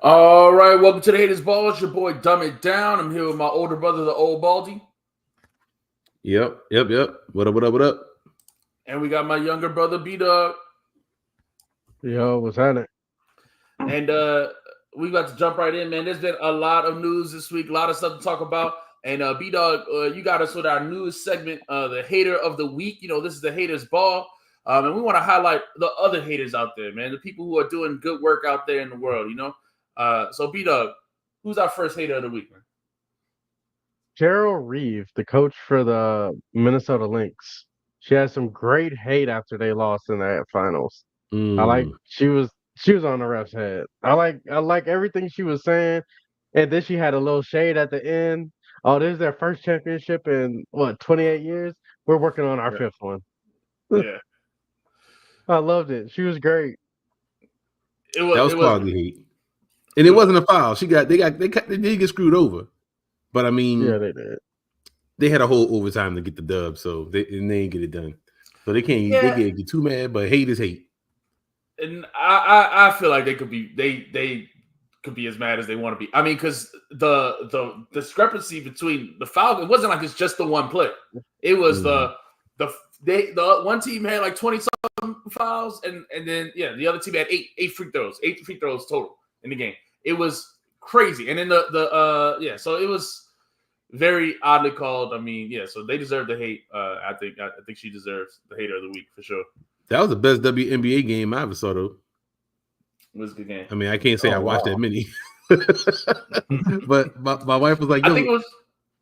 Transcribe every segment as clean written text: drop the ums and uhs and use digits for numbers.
All right, welcome to the Haters Ball. It's your boy Dumb It Down. I'm here with my older brother, the old Baldy. Yep. What up? And we got my younger brother, B-Dog. Yo, what's happening? And we got to jump right in, man. There's been a lot of news this week, a lot of stuff to talk about. And B-Dog, you got us with our news segment, the Hater of the Week. You know, this is the Haters Ball. And we want to highlight the other haters out there, man, the people who are doing good work out there in the world, you know? So, B-Dog, who's our first hater of the week, man? Cheryl Reeve, the coach for the Minnesota Lynx. She had some great hate after they lost in that finals. She was on the ref's head. I like everything she was saying. And then she had a little shade at the end. Oh, this is their first championship in 28 years? We're working on our fifth one. Yeah. I loved it. She was great. That was quality hate. And it wasn't a foul. They did get screwed over. But I mean, yeah, they did. They had a whole overtime to get the dub, so they didn't get it done. So they can't they get too mad, but hate is hate. And I feel like they could be as mad as they want to be. I mean, because the discrepancy between the foul, it wasn't like it's just the one play. It was the one team had like 20-something fouls, and then the other team had eight free throws total in the game. It was crazy. And then so it was very oddly called. I mean, so they deserve the hate. I think she deserves the hater of the week for sure. That was the best WNBA game I ever saw, though. It was a good game. I mean, I can't say I watched that many, but my wife was like, I think it was.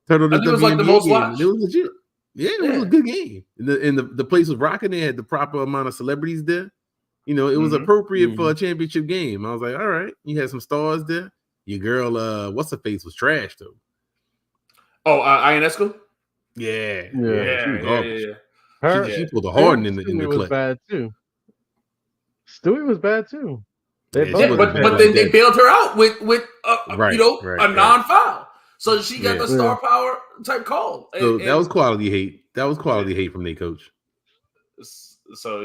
Turn on the WNBA was like the most game. watched. It was legit. Yeah, it was a good game. And the place was rocking. They had the proper amount of celebrities there. You know, it was appropriate for a championship game. I was like, all right, you had some stars there. Your girl, what's her face, was trash though. Oh, Ionescu? Yeah. She pulled a Harden in the was clip. bad too. Stewie was bad too. But then they bailed her out with a non-foul. So she got the star power type call. So that was quality hate. That was quality hate from their coach. So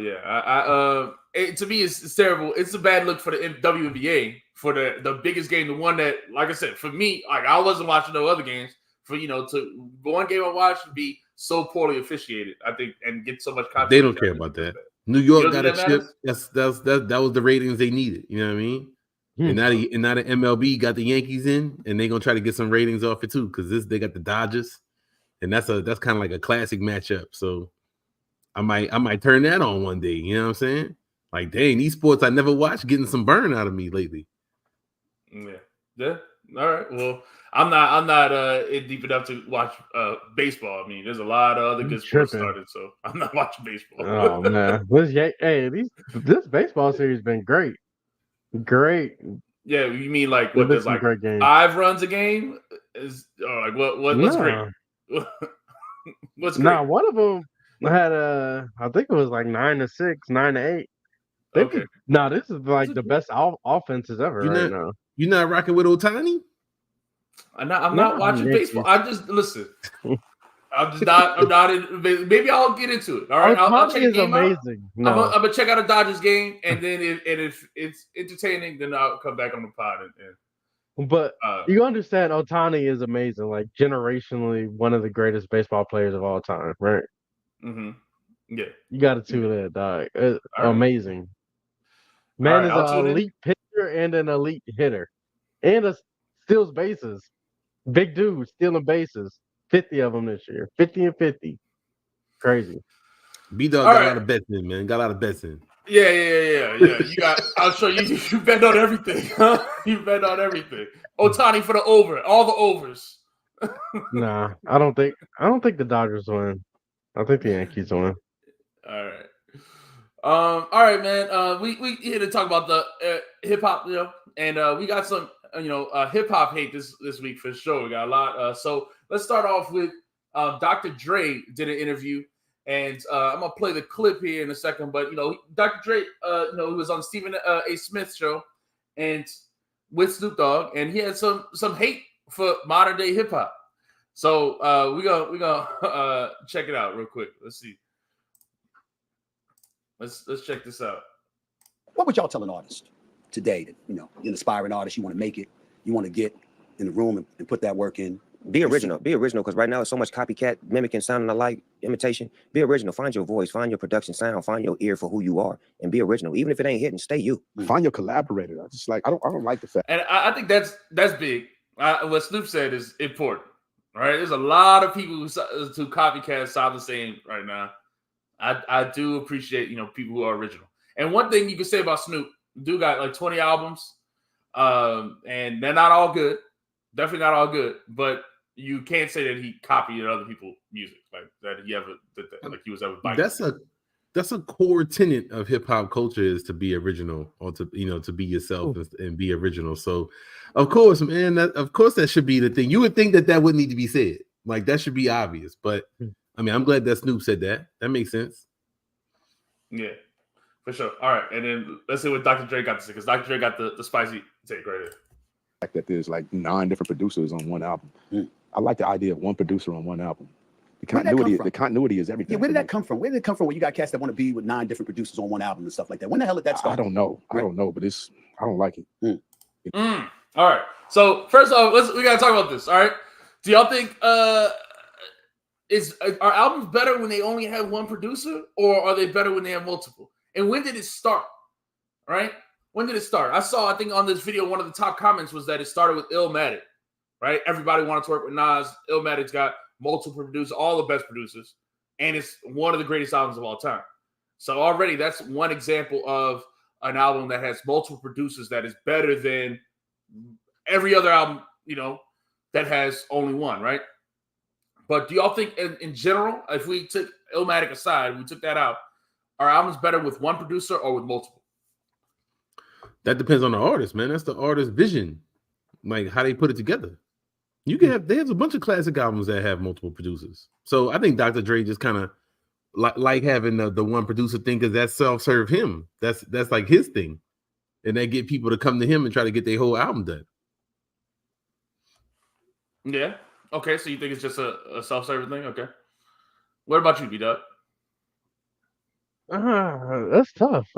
to me, it's terrible. It's a bad look for the WNBA for the biggest game, the one that, like I said, for me, like I wasn't watching no other games. For to one game I watched and be so poorly officiated, I think, and get so much content. They don't care about that. New York got a chip. That was the ratings they needed. You know what I mean? And now the MLB got the Yankees in, and they're gonna try to get some ratings off it too, because they got the Dodgers, and that's kind of like a classic matchup. So I might turn that on one day. You know what I'm saying? Like, dang, these sports I never watched getting some burn out of me lately. Yeah. All right. Well, I'm not deep enough to watch baseball. I mean, there's a lot of other good sports started, so I'm not watching baseball. Oh man, this baseball series been great. Yeah, you mean like what? There's like 5 runs a game? What's great? What's great? Nah, one of them had I think it was like 9-6, 9-8. Okay. This is like the best offenses ever now. You're not rocking with Ohtani? I'm not watching baseball. I just listen. I'm not in. Maybe I'll get into it. All right, I'll check the game amazing. out. I'm gonna check out a Dodgers game, and then if it's entertaining, then I'll come back on the pod. But you understand, Ohtani is amazing. Like generationally, one of the greatest baseball players of all time, right? Mm-hmm. Yeah, you got to tune in, dog. It's amazing. Man is an elite pitcher and an elite hitter, and steals bases. Big dude stealing bases. 50 of them this year. 50 and 50. Crazy. B-Dog got a lot of bets in, man. Got a lot of bets in. Yeah. You got. I'll show you. You bet on everything. Huh? You bet on everything. Ohtani for the over. All the overs. Nah, I don't think the Dodgers win. I think the Yankees win. All right. All right, man. We here to talk about the hip hop, and we got some hip hop hate this week for sure. We got a lot. So let's start off with Dr. Dre did an interview, and I'm gonna play the clip here in a second. But Dr. Dre, he was on Stephen A. Smith show, and with Snoop Dogg, and he had some hate for modern day hip hop. So we gonna check it out real quick. Let's see. Let's check this out. What would y'all tell an artist today that, you know, you're an aspiring artist, you want to make it, you want to get in the room and put that work in. Be original, because right now it's so much copycat, mimicking, sounding alike, imitation. Be original, find your voice, find your production sound, find your ear for who you are, and be original. Even if it ain't hitting, stay you. Find your collaborator. I just like, I don't like the fact. And I think that's big. What Snoop said is important, right? There's a lot of people who copycat sound the same right now. I do appreciate, you know, people who are original. And one thing you can say about Snoop, dude got like 20 albums, and they're not all good. Definitely not all good, but you can't say that he copied other people's music, like that he ever did that, like he was ever biting. That's a core tenet of hip hop culture, is to be original, or to, you know, to be yourself and be original. So, of course, man, that should be the thing. You would think that wouldn't need to be said, like that should be obvious. But I mean, I'm glad that Snoop said that. That makes sense. Yeah, for sure. All right, and then let's see what Dr. Dre got to say, because Dr. Dre got the spicy take right here. That there's like 9 different producers on one album. I like the idea of one producer on one album. The continuity is everything. Yeah, where did that come from? Where did it come from? Where you got cats that want to be with 9 different producers on one album and stuff like that? When the hell did that start? I don't know. I don't know, but I don't like it. All right. So first off, we gotta talk about this. All right. Do y'all think are albums better when they only have one producer, or are they better when they have multiple? And when did it start? Right? When did it start? I think on this video, one of the top comments was that it started with Illmatic, right? Everybody wanted to work with Nas. Illmatic's got multiple producers, all the best producers, and it's one of the greatest albums of all time. So already that's one example of an album that has multiple producers that is better than every other album, you know, that has only one, right? But do y'all think in general, if we took Illmatic aside, we took that out, are albums better with one producer or with multiple? That depends on the artist, man. That's the artist's vision, like how they put it together. You can there's a bunch of classic albums that have multiple producers. So I think Dr. Dre just kind of like having the one producer thing, because that self-serve him. That's like his thing, and they get people to come to him and try to get their whole album done. Yeah. Okay. So you think it's just a self-serving thing? Okay. What about you, B-Dub? That's tough.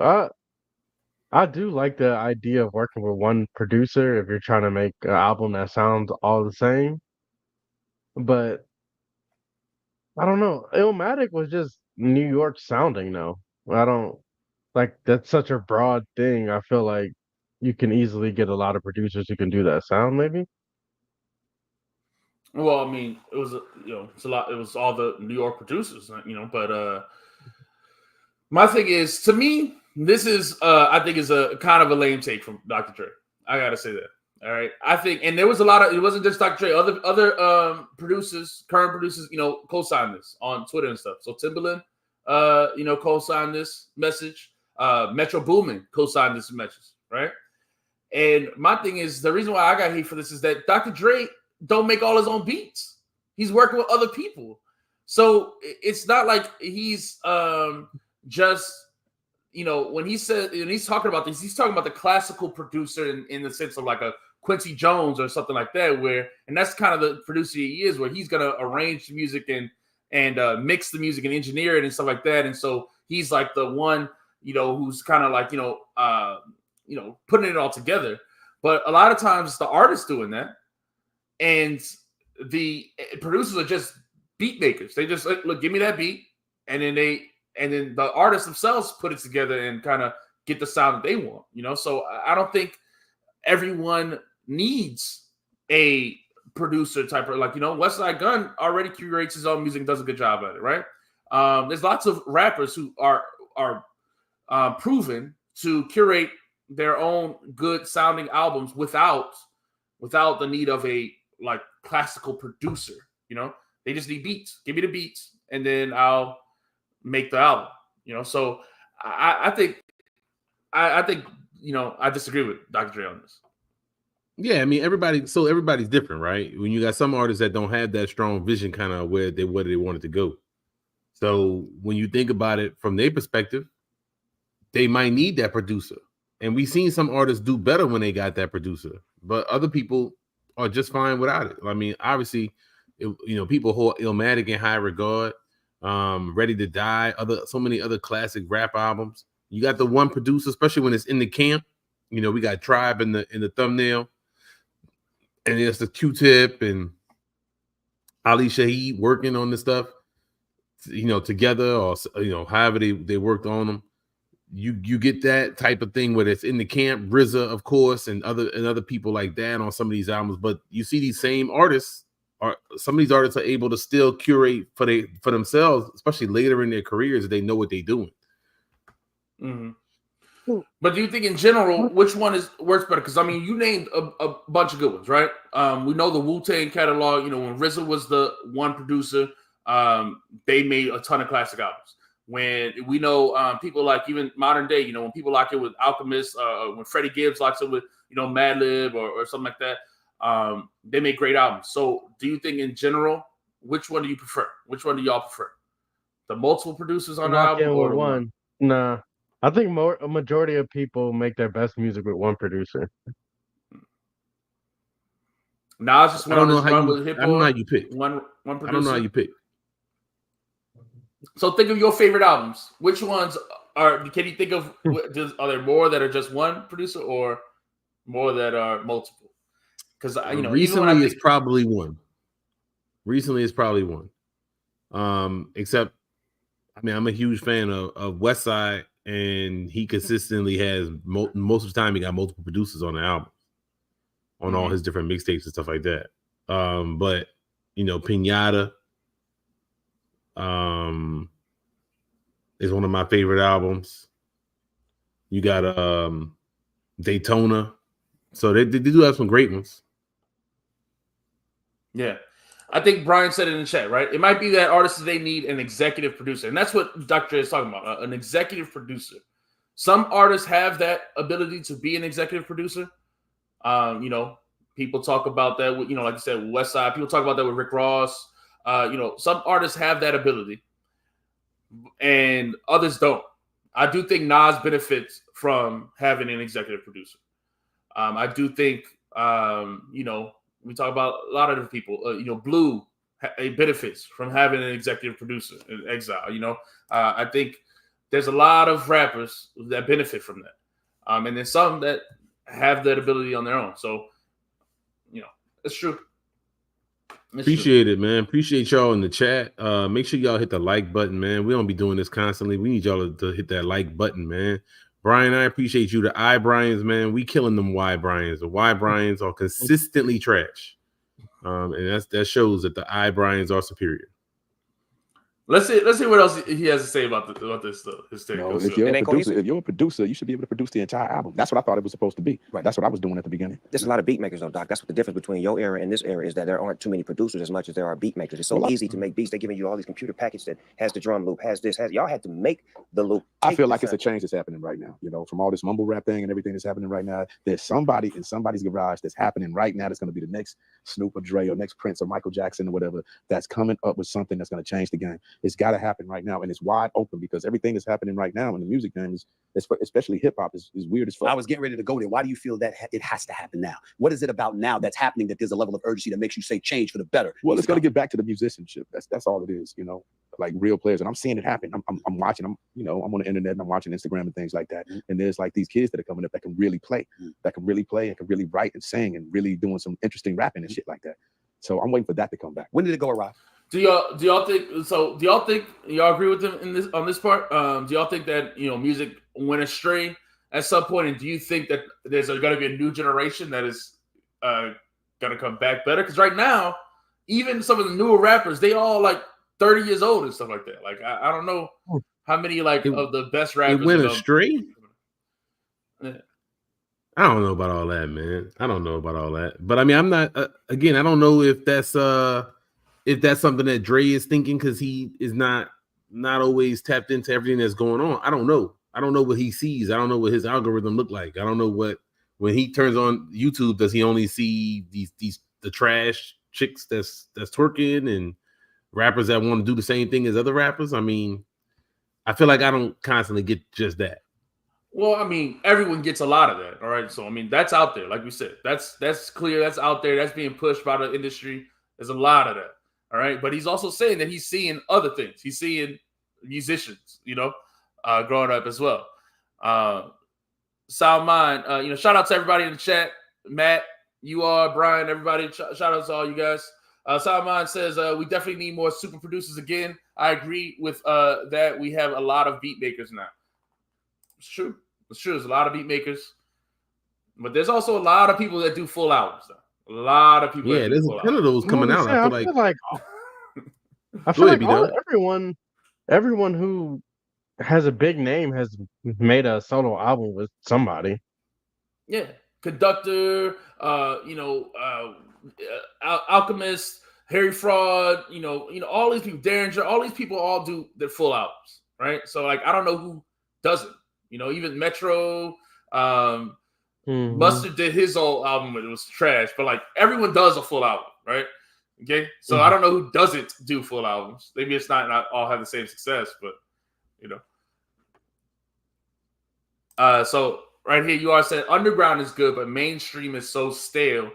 I do like the idea of working with one producer if you're trying to make an album that sounds all the same. But I don't know. Illmatic was just New York sounding though. I don't like, that's such a broad thing. I feel like you can easily get a lot of producers who can do that sound, maybe. Well, I mean, it was it's a lot. It was all the New York producers, you know. But my thing is, to me, this is I think is a kind of a lame take from Dr. Dre. I gotta say that. All right, I think, and there was a lot of, it wasn't just Dr. Dre. Other producers, current producers, you know, co-signed this on Twitter and stuff. So Timbaland, you know, co-signed this message. Metro Boomin co-signed this message, right? And my thing is, the reason why I got hate for this is that Dr. Dre don't make all his own beats. He's working with other people. So it's not like he's just, you know, when he's talking about this, he's talking about the classical producer in the sense of like a Quincy Jones or something like that, and that's kind of the producer he is, where he's going to arrange the music and mix the music and engineer it and stuff like that. And so he's like the one, you know, who's kind of like, putting it all together. But a lot of times it's the artist doing that, and the producers are just beat makers. They just like, look, give me that beat, and then the artists themselves put it together and kind of get the sound that they want, you know. So I don't think everyone needs a producer type of, like, you know, Westside Gunn already curates his own music and does a good job at it, right? There's lots of rappers who are proven to curate their own good sounding albums without the need of a like classical producer, you know. They just need beats. Give me the beats, and then I'll make the album, you know. So I think you know, I disagree with Dr. Dre on this. Yeah, I mean, everybody's different, right? When you got some artists that don't have that strong vision, kind of where they wanted to go. So when you think about it from their perspective, they might need that producer. And we've seen some artists do better when they got that producer, but other people are just fine without it. I mean, obviously, you know, people hold Illmatic in high regard, Ready to Die, so many other classic rap albums. You got the one producer, especially when it's in the camp, we got Tribe in the thumbnail, and it's the Q-Tip and Ali Shaheed working on this stuff, together, or however they worked on them. You get that type of thing where it's in the camp, RZA, of course, and other people like that on some of these albums. But you see these same artists, some of these artists are able to still curate for themselves, especially later in their careers. They know what they're doing. Mm-hmm. But do you think in general, which one works better? Because I mean, you named a bunch of good ones, right? We know the Wu-Tang catalog. When RZA was the one producer, they made a ton of classic albums. When we know people like even modern day, when people lock in with Alchemist, when Freddie Gibbs locks in with Madlib or something like that, they make great albums. So do you think in general, which one do you prefer? Which one do y'all prefer? The multiple producers on the album or the one? Nah. I think a majority of people make their best music with one producer. Nas just went on this run with Hip Hop. I don't know how you pick. One producer. I don't know how you pick. So think of your favorite albums. Which ones can you think of? Are there more that are just one producer or more that are multiple? Because recently it's probably one. Recently it's probably one. Except, I'm a huge fan of Westside, and he consistently has most of the time he got multiple producers on the album, on all his different mixtapes and stuff like that. But Pinata is one of my favorite albums. You got Daytona, so they do have some great ones. Yeah. I think Brian said it in the chat, right? It might be that artists, they need an executive producer. And that's what Dr. is talking about, an executive producer. Some artists have that ability to be an executive producer. People talk about that with, like you said, Westside. People talk about that with Rick Ross. Some artists have that ability and others don't. I do think Nas benefits from having an executive producer. I do think, we talk about a lot of different people. Blue benefits from having an executive producer in Exile. I think there's a lot of rappers that benefit from that, and then some that have that ability on their own. So, it's true. Appreciate it, man. Appreciate y'all in the chat. Make sure y'all hit the like button, man. We don't be doing this constantly. We need y'all to hit that like button, man. Brian, I appreciate you. The I Bryans, man, we killing them Y Bryans. The Y Bryans are consistently trash. And that shows that the I Bryans are superior. Let's see what else he has to say about this stuff. His take. If you're a producer, you should be able to produce the entire album. That's what I thought it was supposed to be. Right. That's what I was doing at the beginning. There's a lot of beat makers though, Doc. That's what the difference between your era and this era is, that there aren't too many producers as much as there are beat makers. It's so easy to make beats. They're giving you all these computer packages that has the drum loop, y'all had to make the loop. I feel like it's a change that's happening right now. From all this mumble rap thing and everything that's happening right now. There's somebody in somebody's garage that's happening right now that's going to be the next Snoop or Dre or next Prince or Michael Jackson or whatever, that's coming up with something that's going to change the game. It's got to happen right now, and it's wide open because everything that's happening right now in the music game is especially hip hop is weird as fuck. I was getting ready to go there. Why do you feel that it has to happen now? What is it about now that's happening that there's a level of urgency that makes you say change for the better? Well, it's going to get back to the musicianship. That's all it is, like real players. And I'm seeing it happen. I'm watching. I'm on the internet and I'm watching Instagram and things like that. And there's like these kids that are coming up that can really play, and can really write and sing and really doing some interesting rapping and shit like that. So I'm waiting for that to come back. When did it go awry? Do y'all think y'all agree with them on this part? Do y'all think that music went astray at some point, and do you think that there's going to be a new generation that is going to come back better? Because right now, even some of the newer rappers, they all like 30 years old and stuff like that. Like I don't know how many of the best rappers. It went astray. Yeah. I don't know about all that, man. I don't know about all that, but I mean, I'm not. Again, I don't know if that's something that Dre is thinking, because he is not always tapped into everything that's going on. I don't know. I don't know what he sees. I don't know what his algorithm look like. I don't know when he turns on YouTube, does he only see the trash chicks that's twerking and rappers that want to do the same thing as other rappers? I mean, I feel like I don't constantly get just that. Well, I mean, everyone gets a lot of that. All right. So, I mean, that's out there. Like we said, that's clear. That's out there. That's being pushed by the industry. There's a lot of that. All right. But he's also saying that he's seeing other things. He's seeing musicians, growing up as well. Sound Mind. Shout out to everybody in the chat. Matt, you are Brian, everybody. Shout out to all you guys. Sound Mind says we definitely need more super producers again. I agree with that. We have a lot of beat makers now. It's true. There's a lot of beat makers, but there's also a lot of people that do full albums. Though. A lot of people. Yeah, there's a ton of those coming out. I feel like everyone who has a big name has made a solo album with somebody. Yeah, Conductor, Alchemist, Harry Fraud, all these people, Derringer, all these people all do their full albums, right? So like, I don't know who doesn't. Even Metro, Mustard did his whole album, it was trash, but like everyone does a full album, right? Okay, so I don't know who doesn't do full albums. Maybe it's not all have the same success, but so right here, you are said underground is good, but mainstream is so stale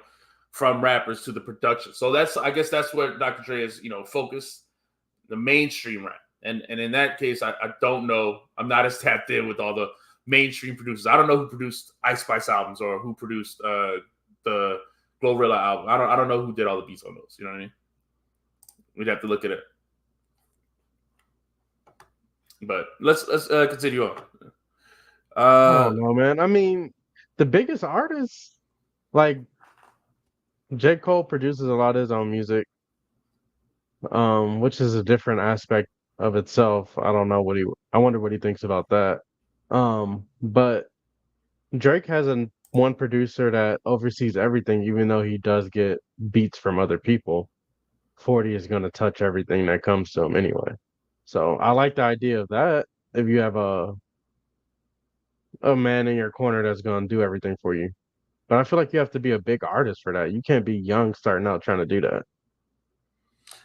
from rappers to the production. So I guess that's where Dr. Dre is, focused, the mainstream rap. And in that case, I don't know. I'm not as tapped in with all the mainstream producers. I don't know who produced Ice Spice albums or who produced the Glorilla album. I don't know who did all the beats on those. You know what I mean? We'd have to look at it. But let's continue on. I don't know, man. I mean, the biggest artists, like J. Cole, produces a lot of his own music, which is a different aspect of itself. I don't know I wonder what he thinks about that. But Drake has one producer that oversees everything, even though he does get beats from other people. 40 is going to touch everything that comes to him anyway. So I like the idea of that. If you have a man in your corner that's going to do everything for you. But I feel like you have to be a big artist for that. You can't be young starting out trying to do that.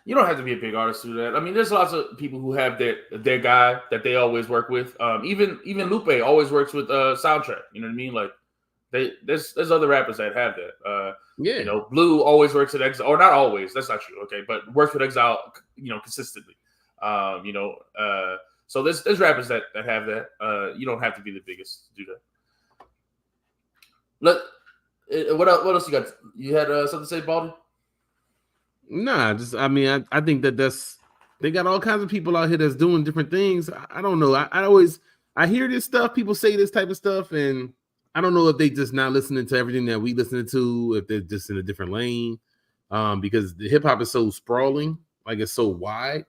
You don't have to be a big artist to do that. I mean, there's lots of people who have their guy that they always work with. Even Lupe always works with Soundtrack. You know what I mean? Like there's other rappers that have that. Blue always works at Exile, or not always. That's not true. Okay, but works with Exile, consistently. So there's rappers that have that. You don't have to be the biggest to do that. What else you got? You had something to say, Baldy? Nah, I think they got all kinds of people out here that's doing different things. I don't know. I hear this stuff. People say this type of stuff, and I don't know if they just not listening to everything that we listening to, if they're just in a different lane. Because the hip hop is so sprawling, like it's so wide.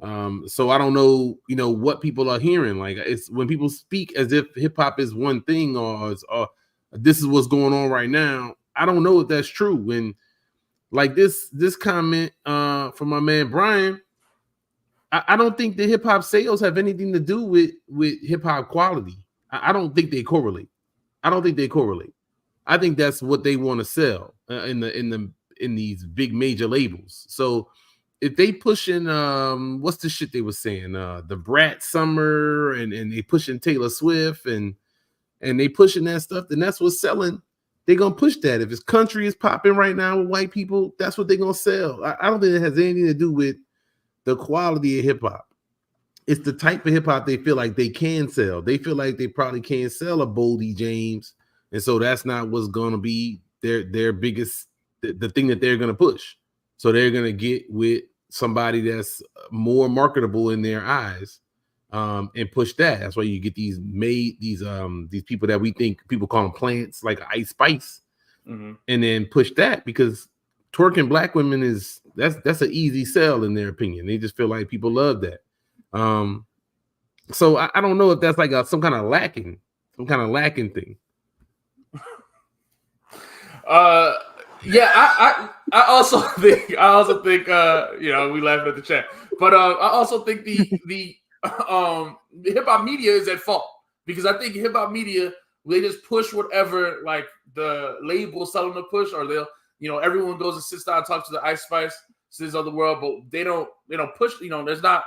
So I don't know, what people are hearing. Like it's when people speak as if hip hop is one thing or this is what's going on right now. I don't know if that's true. And like this comment from my man Brian, I don't think the hip hop sales have anything to do with hip hop quality. I don't think they correlate. I think that's what they want to sell in these big major labels. So if they pushing what's the shit they were saying, the Brat Summer and they pushing Taylor Swift and they pushing that stuff, then that's what's selling. They're gonna push that. If it's country is popping right now with white people, that's what they're gonna sell. I don't think it has anything to do with the quality of hip hop. It's the type of hip hop they feel like they can sell. They feel like they probably can't sell a Boldy James, and so that's not what's gonna be their biggest the thing that they're gonna push. So they're gonna get with somebody that's more marketable in their eyes, and push that. That's why you get these people that we think people call them plants, like Ice Spice, and then push that because twerking black women that's an easy sell in their opinion. They just feel like people love that. So I don't know if that's like some kind of lacking thing. Yeah, I also think we laughing at the chat, but I also think the hip hop media is at fault because I think hip hop media, they just push whatever like the labels tell them to push, or they'll everyone goes and sits down and talks to the Ice Spice of the world, but they don't push. There's not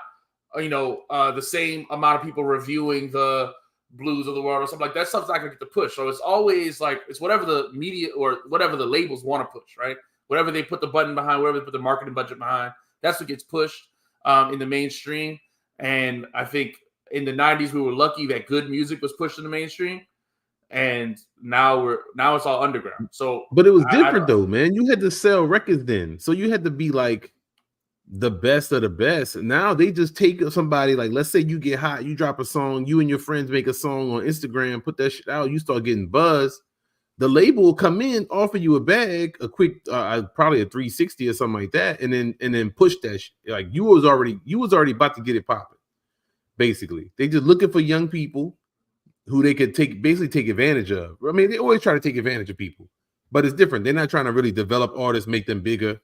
the same amount of people reviewing the Blues of the world or something like that. Stuff's not gonna get the push. So it's always like it's whatever the media or whatever the labels want to push, right? Whatever they put the button behind, whatever they put the marketing budget behind, that's what gets pushed in the mainstream. And I think in the 90s we were lucky that good music was pushed in the mainstream. and now it's all underground. So, but it was different though, man. You had to sell records then, so you had to be like the best of the best. Now they just take somebody, like, let's say you get hot, you drop a song, you and your friends make a song on Instagram, put that shit out, you start getting buzz. The label will come in, offer you a bag, a quick, probably a 360 or something like that, and then push that shit. Like you was already about to get it popping. Basically, they just looking for young people who they could take advantage of. I mean, they always try to take advantage of people, but it's different. They're not trying to really develop artists, make them bigger.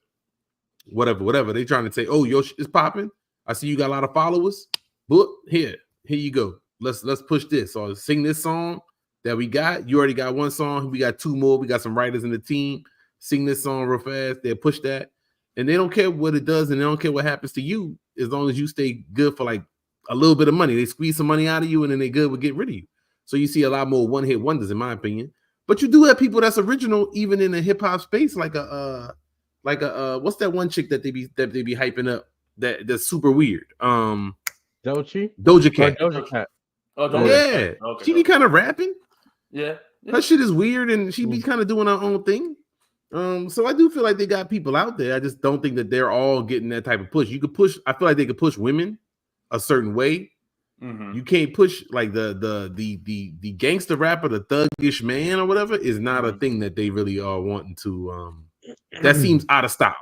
Whatever. They trying to say, oh, your shit is popping. I see you got a lot of followers. Book, here you go. Let's push this or sing this song that we got. You already got one song. We got two more. We got some writers in the team. Sing this song real fast. They'll push that. And they don't care what it does, and they don't care what happens to you as long as you stay good for like a little bit of money. They squeeze some money out of you, and then they good with getting rid of you. So you see a lot more one-hit wonders, in my opinion. But you do have people that's original, even in the hip-hop space, like what's that one chick that they be hyping up that's super weird? Doja Cat. Doja Cat. Oh, yeah. Okay, she be kind of rapping. Yeah. Her shit is weird, and she be kind of doing her own thing. So I do feel like they got people out there. I just don't think that they're all getting that type of push. You could push. I feel like they could push women a certain way. Mm-hmm. You can't push like the gangster rapper, the thuggish man or whatever is not a thing that they really are wanting to. That seems out of style.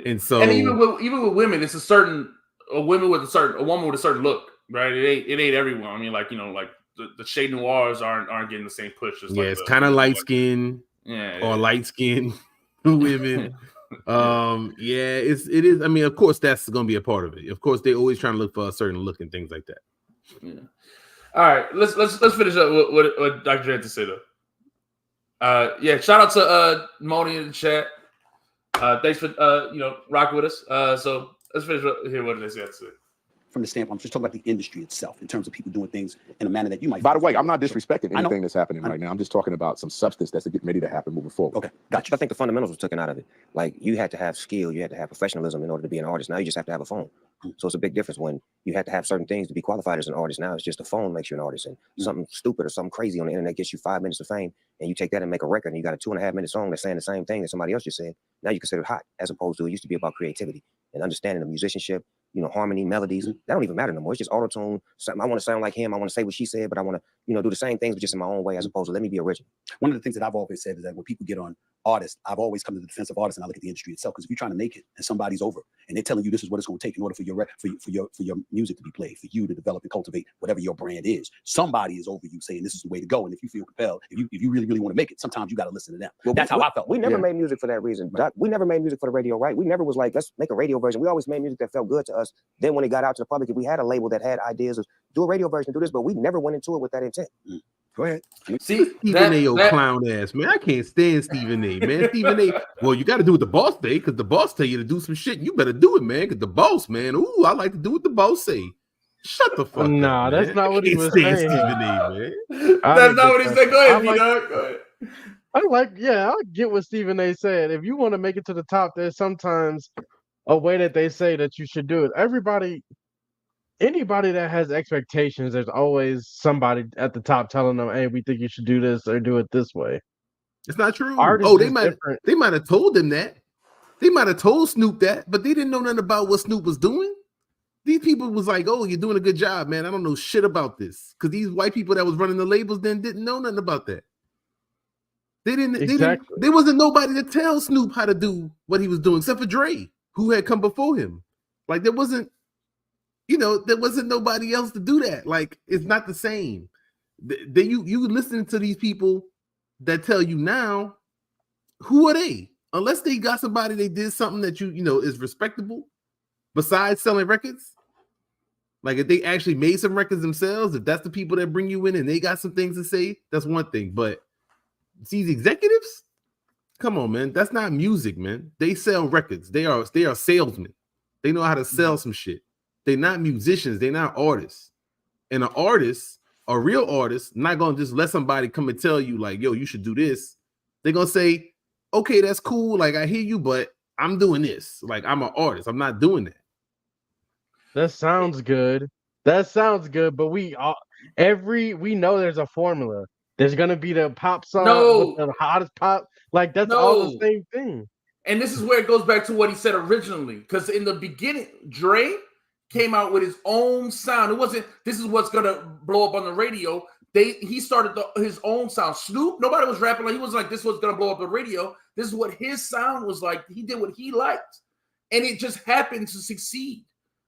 And so, and even with women, it's a woman with a certain look, right? It ain't everyone. I mean, like, you know, like the Shade Noirs aren't getting the same push. As it's kind of light skin, or light skin women. It is. I mean, of course, that's going to be a part of it. Of course, they always trying to look for a certain look and things like that. Yeah. All right, let's finish up with what Dr. Dre had to say though. Shout out to Moni in the chat. Thanks for rocking with us. So let's finish up here. What did they say? From the standpoint, I'm just talking about the industry itself in terms of people doing things in a manner that you might. By the way, I'm not disrespecting anything that's happening right now. I'm just talking about some substance that's getting ready to happen moving forward. Okay, gotcha. I think the fundamentals was taken out of it. Like you had to have skill, you had to have professionalism in order to be an artist. Now you just have to have a phone. So it's a big difference when you had to have certain things to be qualified as an artist. Now it's just a phone makes you an artist, and something stupid or something crazy on the internet gets you 5 minutes of fame, and you take that and make a record, and you got a 2.5-minute song that's saying the same thing that somebody else just said. Now you consider it hot, as opposed to it used to be about creativity and understanding of musicianship, harmony, melodies. That don't even matter no more. It's just auto-tune. I want to sound like him. I want to say what she said, but I want to, do the same things, but just in my own way, as opposed to let me be original. One of the things that I've always said is that when people get on artists, I've always come to the defense of artists, and I look at the industry itself. Because if you're trying to make it and somebody's over and they're telling you this is what it's going to take in order for your music to be played, for you to develop and cultivate whatever your brand is, somebody is over you saying this is the way to go. And if you feel compelled, if you really, really want to make it, sometimes you got to listen to them. Well, that's how I felt. We never made music for that reason. Right. We never made music for the radio, right? We never was like, let's make a radio version. We always made music that felt good to us. Then when it got out to the public, we had a label that had ideas of do a radio version, do this, but we never went into it with that intent. Go ahead. See, Stephen A. Clown ass, man. I can't stand Stephen A. Man. Stephen A. Well, you got to do what the boss say, because the boss tell you to do some shit. You better do it, man. Because the boss, man. Ooh, I like to do what the boss say. Shut the fuck up. Nah, that's not what he was saying. Stephen A. Man. That's not what he said. Go ahead, Go ahead. I get what Stephen A. said. If you want to make it to the top, there's sometimes a way that they say that you should do it. Anybody that has expectations, there's always somebody at the top telling them, hey, we think you should do this or do it this way. It's not true. They might have told them that. They might have told Snoop that, but they didn't know nothing about what Snoop was doing. These people was like, oh, you're doing a good job, man. I don't know shit about this. Because these white people that was running the labels then didn't know nothing about that. There wasn't nobody to tell Snoop how to do what he was doing, except for Dre, who had come before him. Like there wasn't nobody else to do that. Like, it's not the same. You listening to these people that tell you now, who are they? Unless they got somebody, they did something that is respectable besides selling records. Like if they actually made some records themselves, if that's the people that bring you in and they got some things to say, that's one thing. But these executives, come on, man. That's not music, man. They sell records. They are salesmen. They know how to sell some shit. They're not musicians. They're not artists. And a real artist, not going to just let somebody come and tell you like, yo, you should do this. They're going to say, okay, that's cool. Like, I hear you, but I'm doing this. Like, I'm an artist. I'm not doing that. That sounds good. But we know there's a formula. There's gonna be the pop song, No. the hottest pop. Like that's all the same thing. And this is where it goes back to what he said originally. Because in the beginning, Dre came out with his own sound. It wasn't, this is what's gonna blow up on the radio. He started his own sound. Snoop, nobody was rapping like, he was like, this was gonna blow up the radio. This is what his sound was like. He did what he liked. And it just happened to succeed.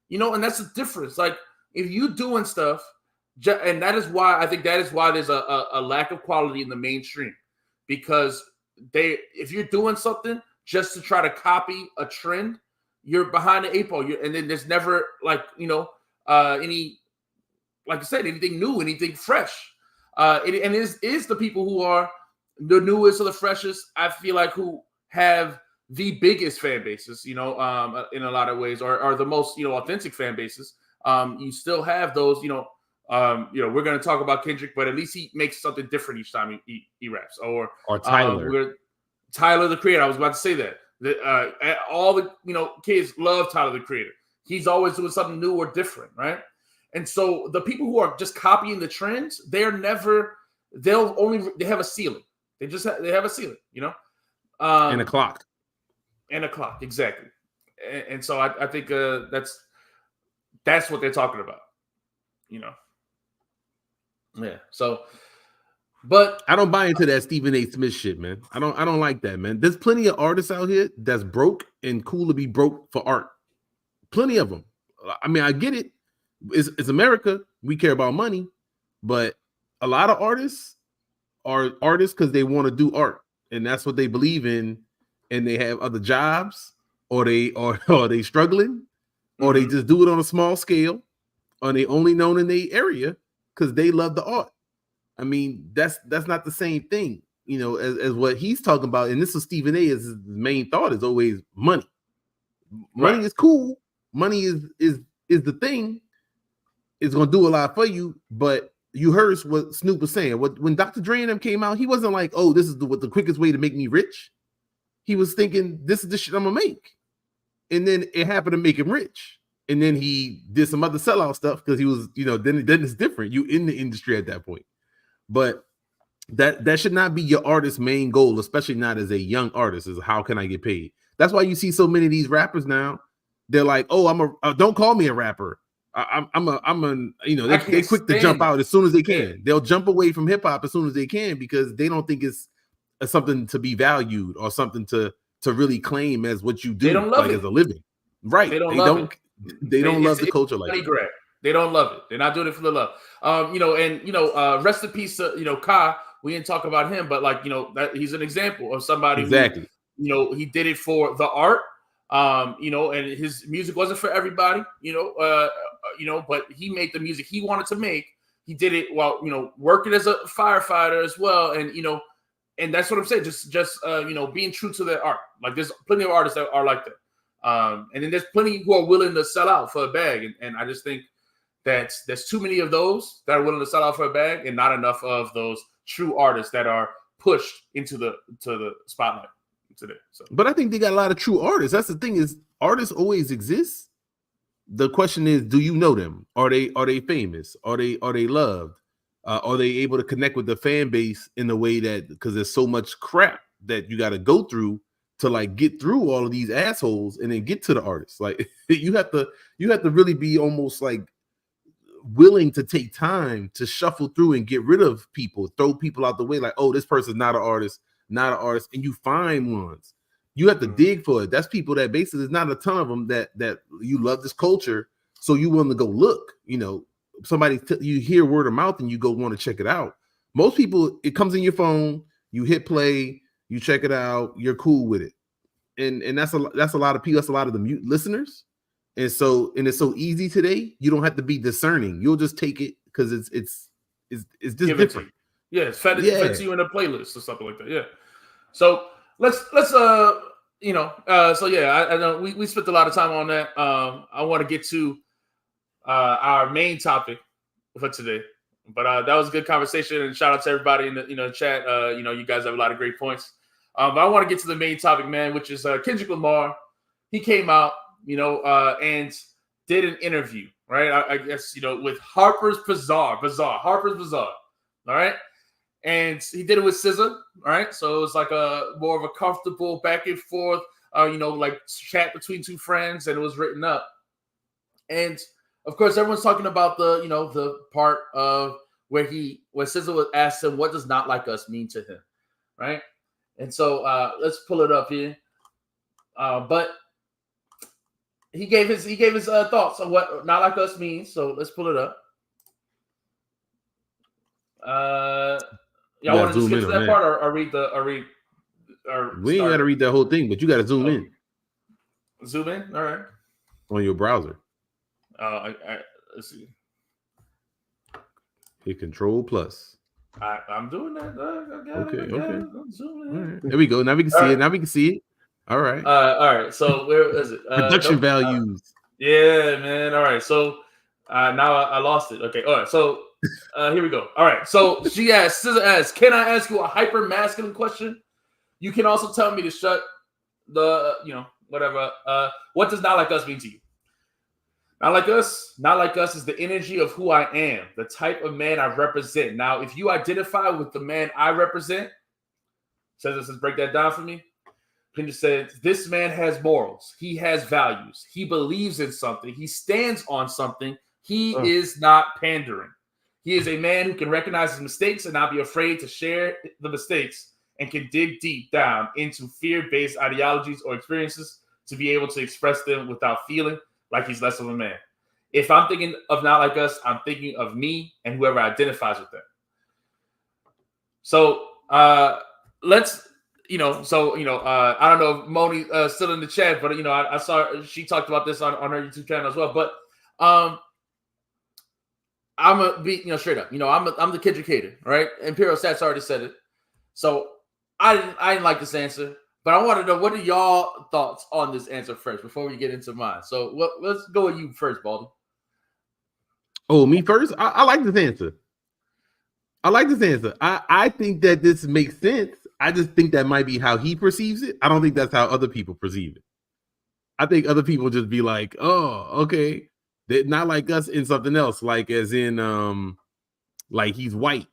You know, and that's the difference. Like, if you doing stuff, and that is why I think that is why there's a lack of quality in the mainstream. Because if you're doing something just to try to copy a trend, you're behind the eight ball. And then there's never, like, you know, any, like I said, anything new, anything fresh. It is the people who are the newest or the freshest, I feel like, who have the biggest fan bases, you know, in a lot of ways, or the most, you know, authentic fan bases. You still have those, you know, we're going to talk about Kendrick, but at least he makes something different each time he raps. Or Tyler. Tyler, the Creator. I was about to say that. All the, you know, kids love Tyler, the Creator. He's always doing something new or different, right? And so the people who are just copying the trends, they have a ceiling. They have a ceiling, you know? And a clock. And a clock, exactly. And so I think that's what they're talking about, you know? Yeah. So, but I don't buy into that Stephen A. Smith shit, man. I don't like that, man. There's plenty of artists out here that's broke and cool to be broke for art. Plenty of them. I mean, I get it. It's America. We care about money, but a lot of artists are artists because they want to do art, and that's what they believe in, and they have other jobs, or they struggling, or they just do it on a small scale, or they only known in their area because they love the art. I mean, that's not the same thing, you know, as what he's talking about. And this is Stephen A. His main thought is always money. Money is cool. Money is the thing. It's gonna do a lot for you. But you heard what Snoop was saying. When Dr. Dre and them came out, he wasn't like, "Oh, this is the quickest way to make me rich." He was thinking, "This is the shit I'm gonna make," and then it happened to make him rich. And then he did some other sellout stuff because he was, you know, then it's different. You in the industry at that point. But that should not be your artist's main goal, especially not as a young artist, is how can I get paid? That's why you see so many of these rappers now. They're like, "Oh, don't call me a rapper. They quick to jump out as soon as they can. Yeah. They'll jump away from hip hop as soon as they can because they don't think it's something to be valued or something to really claim as what you do, like as a living. Right? They don't love the culture like that. They don't love it. They're not doing it for the love. Rest in peace, Ka. We didn't talk about him, but like, you know, that he's an example of somebody who, you know, he did it for the art. And his music wasn't for everybody, but he made the music he wanted to make. He did it while, you know, working as a firefighter as well. And, you know, and that's what I'm saying. Just being true to their art. Like there's plenty of artists that are like that. And then there's plenty who are willing to sell out for a bag. And I just think that there's too many of those that are willing to sell out for a bag and not enough of those true artists that are pushed into the spotlight today. So. But I think they got a lot of true artists. That's the thing, is artists always exist. The question is, do you know them? Are they famous? Are they loved? Are they able to connect with the fan base in a way that, because there's so much crap that you got to go through to like get through all of these assholes and then get to the artists. Like you have to really be almost like willing to take time to shuffle through and get rid of people, throw people out the way, like, oh, this person's not an artist, and you find ones. You have to dig for it. That's people that basically, there's not a ton of them that you love this culture, so you want to go look. You know, somebody you hear word of mouth and you go want to check it out. Most people, it comes in your phone, you hit play, you check it out, you're cool with it, and that's a lot of people. That's a lot of the listeners. And it's so easy today. You don't have to be discerning. You'll just take it because it's just different. Yeah, it's fed to you in a playlist or something like that. Yeah. So let's I know we spent a lot of time on that. I want to get to our main topic for today, but that was a good conversation, and shout out to everybody in the chat. You guys have a lot of great points. But I want to get to the main topic, man, which is Kendrick Lamar. He came out, and did an interview, right? I guess, with Harper's Bazaar. All right. and he did it with SZA, right? So it was like a more of a comfortable back and forth, like chat between two friends, and it was written up. And of course, everyone's talking about the part of where SZA was asked him, "What does not like us mean to him?" Right? And so let's pull it up here. But he gave his thoughts on what "not like us" means. So let's pull it up. Y'all want to just get to that part, or read we ain't got to read that whole thing, but you got to zoom in. Zoom in, all right. On your browser. Let's see. Hit Control Plus. I'm doing that. Okay. I'm zooming in. Right. There we go. Now we can see it. Now we can see it. All right. All right. So where is it? Production values. Yeah, man. All right. So now I lost it. Okay. All right. So here we go. All right. So SZA asks, "Can I ask you a hyper masculine question? You can also tell me to shut the whatever. What does not like us mean to you?" Not like us is the energy of who I am, the type of man I represent. Now, if you identify with the man I represent, says break that down for me. Kendrick said, "This man has morals. He has values. He believes in something. He stands on something. He is not pandering. He is a man who can recognize his mistakes and not be afraid to share the mistakes and can dig deep down into fear-based ideologies or experiences to be able to express them without feeling like he's less of a man. If I'm thinking of not like us, I'm thinking of me and whoever identifies with that." So let's, I don't know if Moni still in the chat, but I saw she talked about this on her YouTube channel as well. But I'm gonna be straight up. I'm the Kendrick hater, right? Imperial Stats already said it. So I didn't like this answer. But I want to know, what are y'all thoughts on this answer first before we get into mine? So let's go with you first, Baldy. Oh, me first? I like this answer. I think that this makes sense. I just think that might be how he perceives it. I don't think that's how other people perceive it. I think other people just be like, "Oh, okay. They're not like us in something else," like as in like he's white.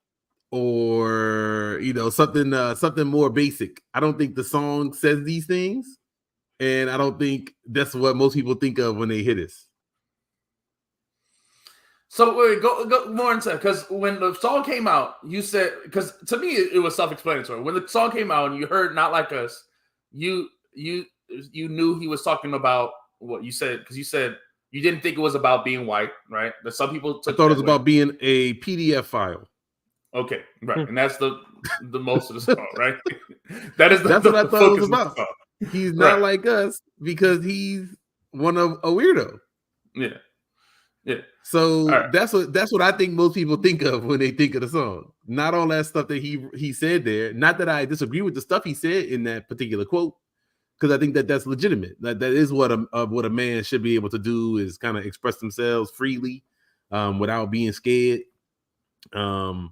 Or something more basic. I don't think the song says these things, and I don't think that's what most people think of when they hit us. So wait, go more into, because when the song came out, you said, because to me it was self-explanatory. When the song came out and you heard "Not Like Us," you knew he was talking about what you said, because you said you didn't think it was about being white, right? That some people I thought it was about being a PDF file. Okay, right, and that's the most of the song, right? That's what I thought it was about. He's not like us because he's one of a weirdo. Yeah. So that's what I think most people think of when they think of the song. Not all that stuff that he said there. Not that I disagree with the stuff he said in that particular quote, because I think that that's legitimate. That is what a man should be able to do, is kind of express themselves freely, without being scared. And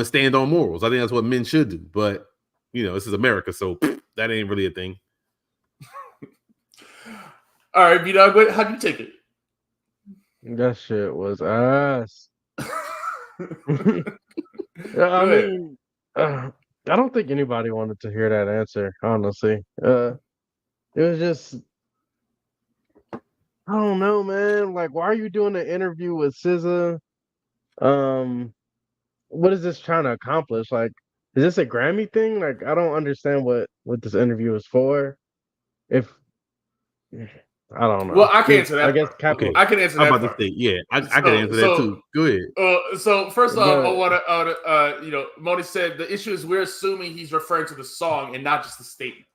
stand on morals. I think that's what men should do. But, this is America, so that ain't really a thing. All right, B-Dog, how'd you take it? That shit was ass. I mean, I don't think anybody wanted to hear that answer, honestly. It was just, I don't know, man. Like, why are you doing an interview with SZA? What is this trying to accomplish? Like, is this a Grammy thing? Like, I don't understand what this interview is for. I don't know. Well, I can answer that. I guess okay. I can answer that. I'm about to say, yeah, I can answer that too. Go ahead. So first off, I want to, Moni said the issue is we're assuming he's referring to the song and not just the statement,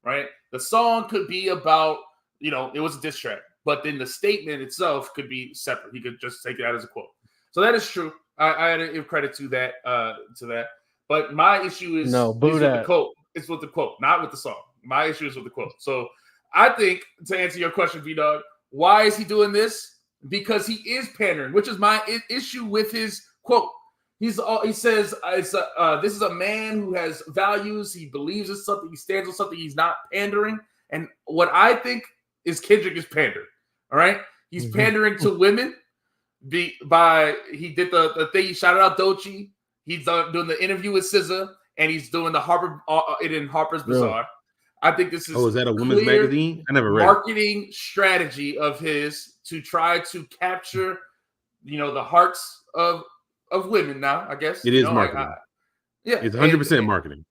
right? The song could be about, it was a diss track, but then the statement itself could be separate. He could just take it out as a quote. So that is true. I had to give credit to that. But my issue is with the quote. It's with the quote, not with the song. My issue is with the quote. So I think, to answer your question, V-Dog, why is he doing this? Because he is pandering, which is my issue with his quote. He says this is a man who has values. He believes in something. He stands on something. He's not pandering. And what I think is Kendrick is pandering. All right, he's pandering to women. He did the thing. He shouted out Doechii. He's doing the interview with SZA, and he's doing the Harper's Bazaar. I think this is is that a women's magazine? I never read marketing strategy of his to try to capture, the hearts of women. Now, I guess it is marketing. It's 100% marketing.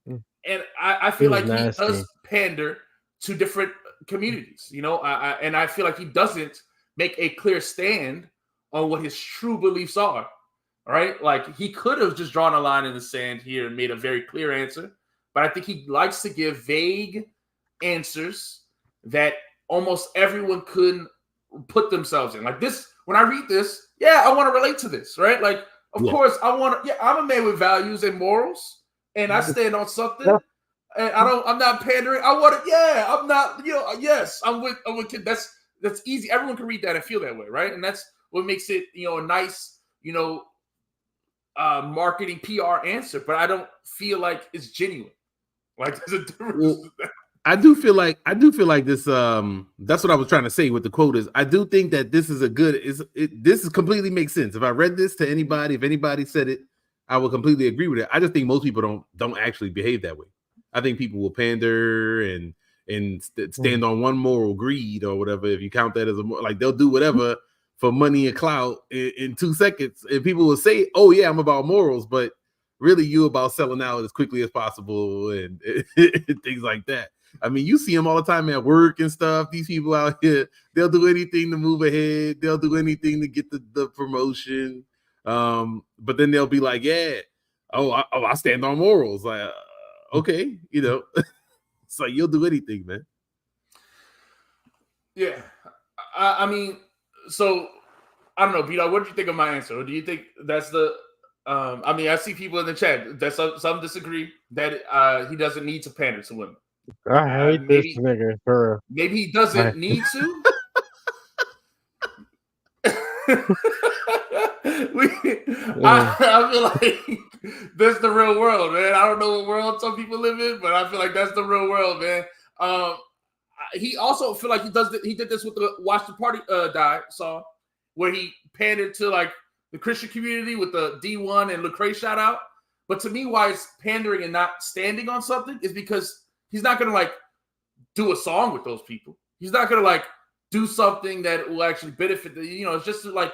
And I feel like he does pander to different communities, and I feel like he doesn't make a clear stand on what his true beliefs are. All right. Like he could have just drawn a line in the sand here and made a very clear answer. But I think he likes to give vague answers that almost everyone couldn't put themselves in. Like this, when I read this, I want to relate to this, right? Like, of course, I'm a man with values and morals, and I stand on something. And I'm not pandering. I'm not, yes, I'm with kid. That's easy. Everyone can read that and feel that way, right? And that's what makes it, a nice, marketing PR answer, but I don't feel like it's genuine. Like there's a difference. I do feel like this. That's what I was trying to say with the quote is I do think that this is this is completely makes sense. If I read this to anybody, if anybody said it, I would completely agree with it. I just think most people don't actually behave that way. I think people will pander and stand on one moral greed or whatever. If you count that as like they'll do whatever for money and clout in 2 seconds, and people will say, "Oh yeah, I'm about morals," but really you about selling out as quickly as possible and things like that. I mean, you see them all the time at work and stuff. These people out here, they'll do anything to move ahead. They'll do anything to get the promotion. But then they'll be like, "Yeah, I stand on morals." Like, okay, it's like you'll do anything, man. Yeah, I mean, so I don't know, Vito. What do you think of my answer? Or do you think that's the? I mean, I see people in the chat that some disagree that he doesn't need to pander to women. I hate this nigga for maybe he doesn't need to. I feel like that's the real world, man. I don't know what world some people live in, but I feel like that's the real world, man. He also feel like he did this with the Watch the Party Die song, where he pandered to like the Christian community with the D1 and Lecrae shout out. But to me, why it's pandering and not standing on something is because he's not gonna like do a song with those people. He's not gonna like do something that will actually benefit it's just like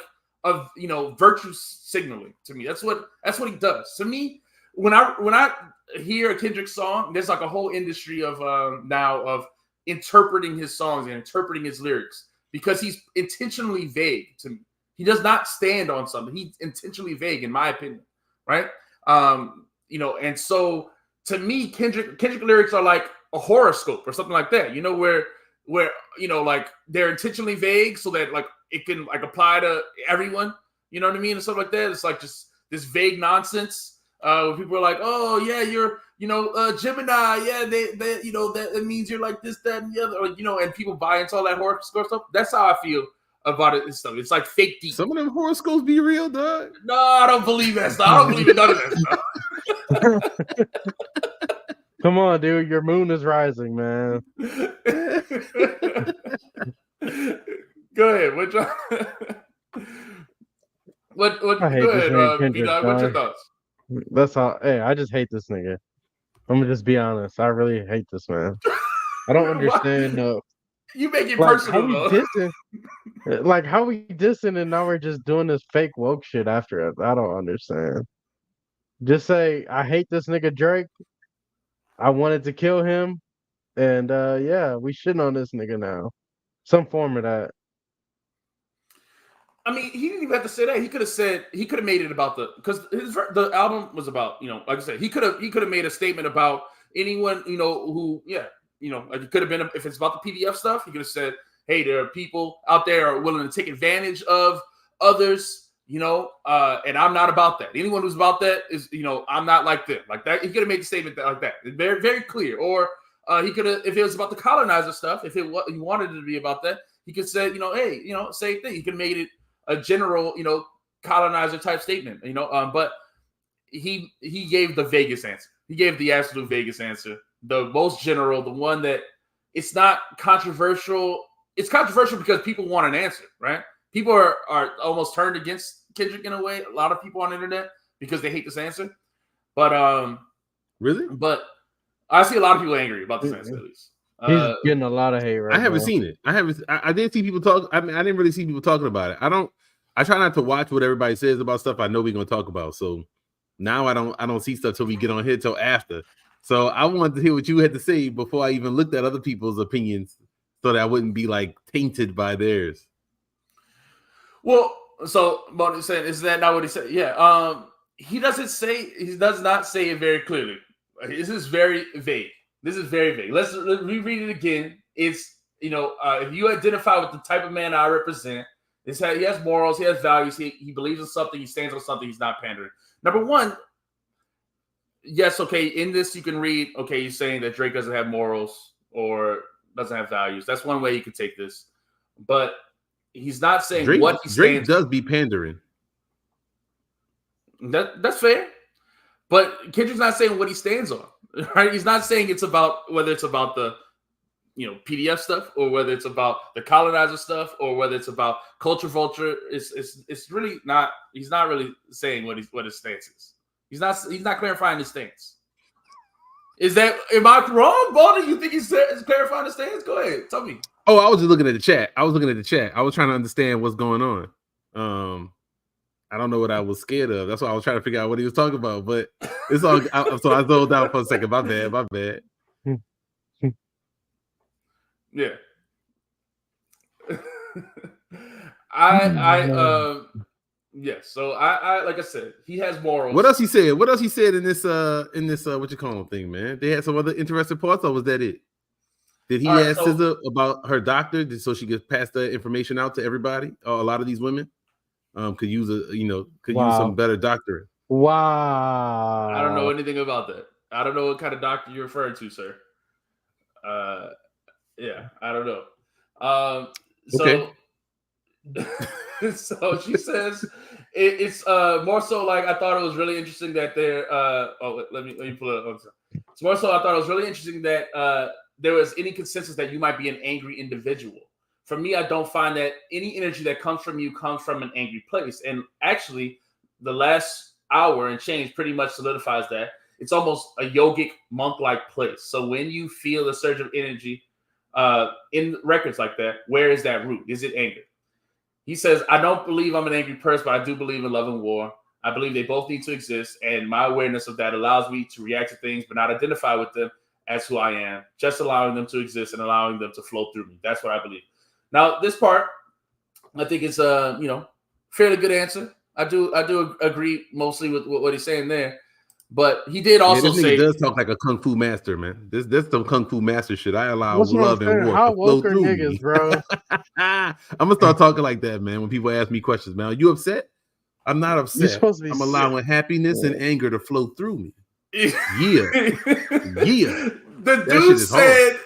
virtue signaling to me. That's what he does. To me, when I hear a Kendrick song, there's like a whole industry of now of interpreting his songs and interpreting his lyrics because he's intentionally vague to me. He does not stand on something. He's intentionally vague, in my opinion, right? And so to me, Kendrick lyrics are like a horoscope or something like that, where like they're intentionally vague so that like it can like apply to everyone, you know what I mean, and stuff like that. It's like just this vague nonsense. Where people are like, oh yeah, you're Gemini, yeah, they that means you're like this, that, and the other, or, and people buy into all that horoscope stuff. That's how I feel about it and stuff. It's like fake deep. Some of them horoscopes be real, dog. No, I don't believe that stuff. I don't believe in none of that stuff. Come on, dude. Your moon is rising, man. Go ahead. Go ahead, Kendrick, what's your thoughts? That's all. Hey, I just hate this nigga. I'm gonna just be honest. I really hate this man. I don't understand. You make it like, personal, though. How we dissing and now we're just doing this fake woke shit after it. I don't understand. Just say I hate this nigga Drake. I wanted to kill him, and we shitting on this nigga now. Some form of that. I mean, he didn't even have to say that. He could have made it about because the album was about, like I said, he could have made a statement about anyone, who, like it could have been, if it's about the PDF stuff, he could have said, hey, there are people out there are willing to take advantage of others, and I'm not about that. Anyone who's about that is, I'm not like them. Like that, he could have made a statement like that. Very, very clear. Or he could have, if it was about the colonizer stuff, if he wanted it to be about that, he could say, hey, same thing. He could have made it a general, colonizer type statement, but he gave the vaguest answer. He gave the absolute vaguest answer, the most general, the one that it's not controversial. It's controversial because people want an answer, right? People are almost turned against Kendrick in a way. A lot of people on the internet, because they hate this answer. But really, but I see a lot of people angry about this answer. At least he's getting a lot of hate right now. I haven't seen it. I didn't see people talk. I mean, I didn't really see people talking about it. I try not to watch what everybody says about stuff I know we're gonna talk about. So now I don't see stuff till we get on here till after. So I wanted to hear what you had to say before I even looked at other people's opinions, so that I wouldn't be like tainted by theirs. Well, so Bonnie's saying, is that not what he said? Yeah. He does not say it very clearly. This is very vague. Let's reread it again. It's, if you identify with the type of man I represent, he has morals, he has values, he believes in something, he stands on something, he's not pandering. Number one, yes, okay, in this you can read, okay, you're saying that Drake doesn't have morals or doesn't have values. That's one way you could take this. But he's not saying Drake, what he Drake does be pandering. That's fair. But Kendrick's not saying what he stands on, right? He's not saying it's about whether it's about the PDF stuff or whether it's about the colonizer stuff or whether it's about culture vulture. It's really not. He's not really saying what his stance is. He's not clarifying his stance. Am I wrong, Baldy? You think he's clarifying his stance? Go ahead, tell me. Oh, I was just looking at the chat. I was trying to understand what's going on. I don't know what I was scared of. That's why I was trying to figure out what he was talking about. But it's all. So I zoned out for a second. My bad. Yeah. So I like I said, he has morals. What else he said? What else he said in this what you call them thing, man? They had some other interesting parts, or was that it? Did he ask SZA about her doctor so she could pass the information out to everybody? A lot of these women could use use some better doctoring. Wow. I don't know anything about that. I don't know what kind of doctor you're referring to, sir. Yeah, I don't know. Okay. So she says it's more so like I thought it was really interesting that they're let me pull it up. It's more so I thought it was really interesting that there was any consensus that you might be an angry individual. For me, I don't find that any energy that comes from you comes from an angry place. And actually, the last hour and change pretty much solidifies that. It's almost a yogic monk-like place. So when you feel a surge of energy in records like that, where is that root? Is it anger? He says, I don't believe I'm an angry person, but I do believe in love and war. I believe they both need to exist. And my awareness of that allows me to react to things, but not identify with them as who I am, just allowing them to exist and allowing them to flow through me. That's what I believe. Now, this part, I think it's fairly good answer. I do agree mostly with what he's saying there. But he did also this say, does talk like a kung fu master, man. This some kung fu master shit. I allow love and war How to flow woke are through niggas, me. bro? I'm gonna start talking like that, man. When people ask me questions, man, are you upset? I'm not upset. You're supposed to be I'm allowing happiness and anger to flow through me. Yeah. The dude said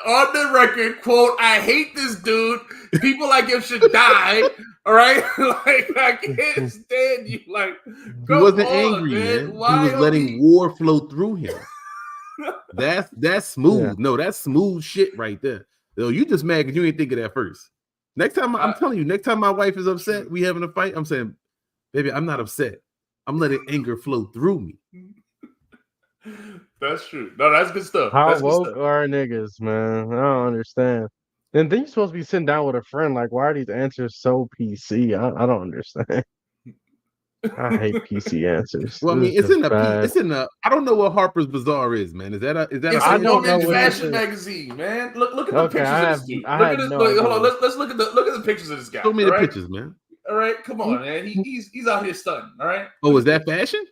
on the record, quote, I hate this dude. People like him should die. All right, like I can't stand you. Like he wasn't angry, man. He was letting war flow through him. That's smooth. Yeah. No, that's smooth shit right there. Yo, you just mad because you ain't think of that first. Next time, I'm telling you, next time my wife is upset, we having a fight. I'm saying, baby, I'm not upset. I'm letting anger flow through me. That's true. No, that's good stuff. How woke are niggas, man? I don't understand. And then you're supposed to be sitting down with a friend. Like, why are these answers so PC? I don't understand. I hate PC answers. Well, I mean, it's in the. I don't know what Harper's Bazaar is, man. Is that a? I don't know. Fashion magazine, man. Look at the pictures of this dude. Hold on. Let's look at the pictures of this guy. Show me the pictures, man. All right, come on, man. He's out here stunting. All right. Oh, is that fashion?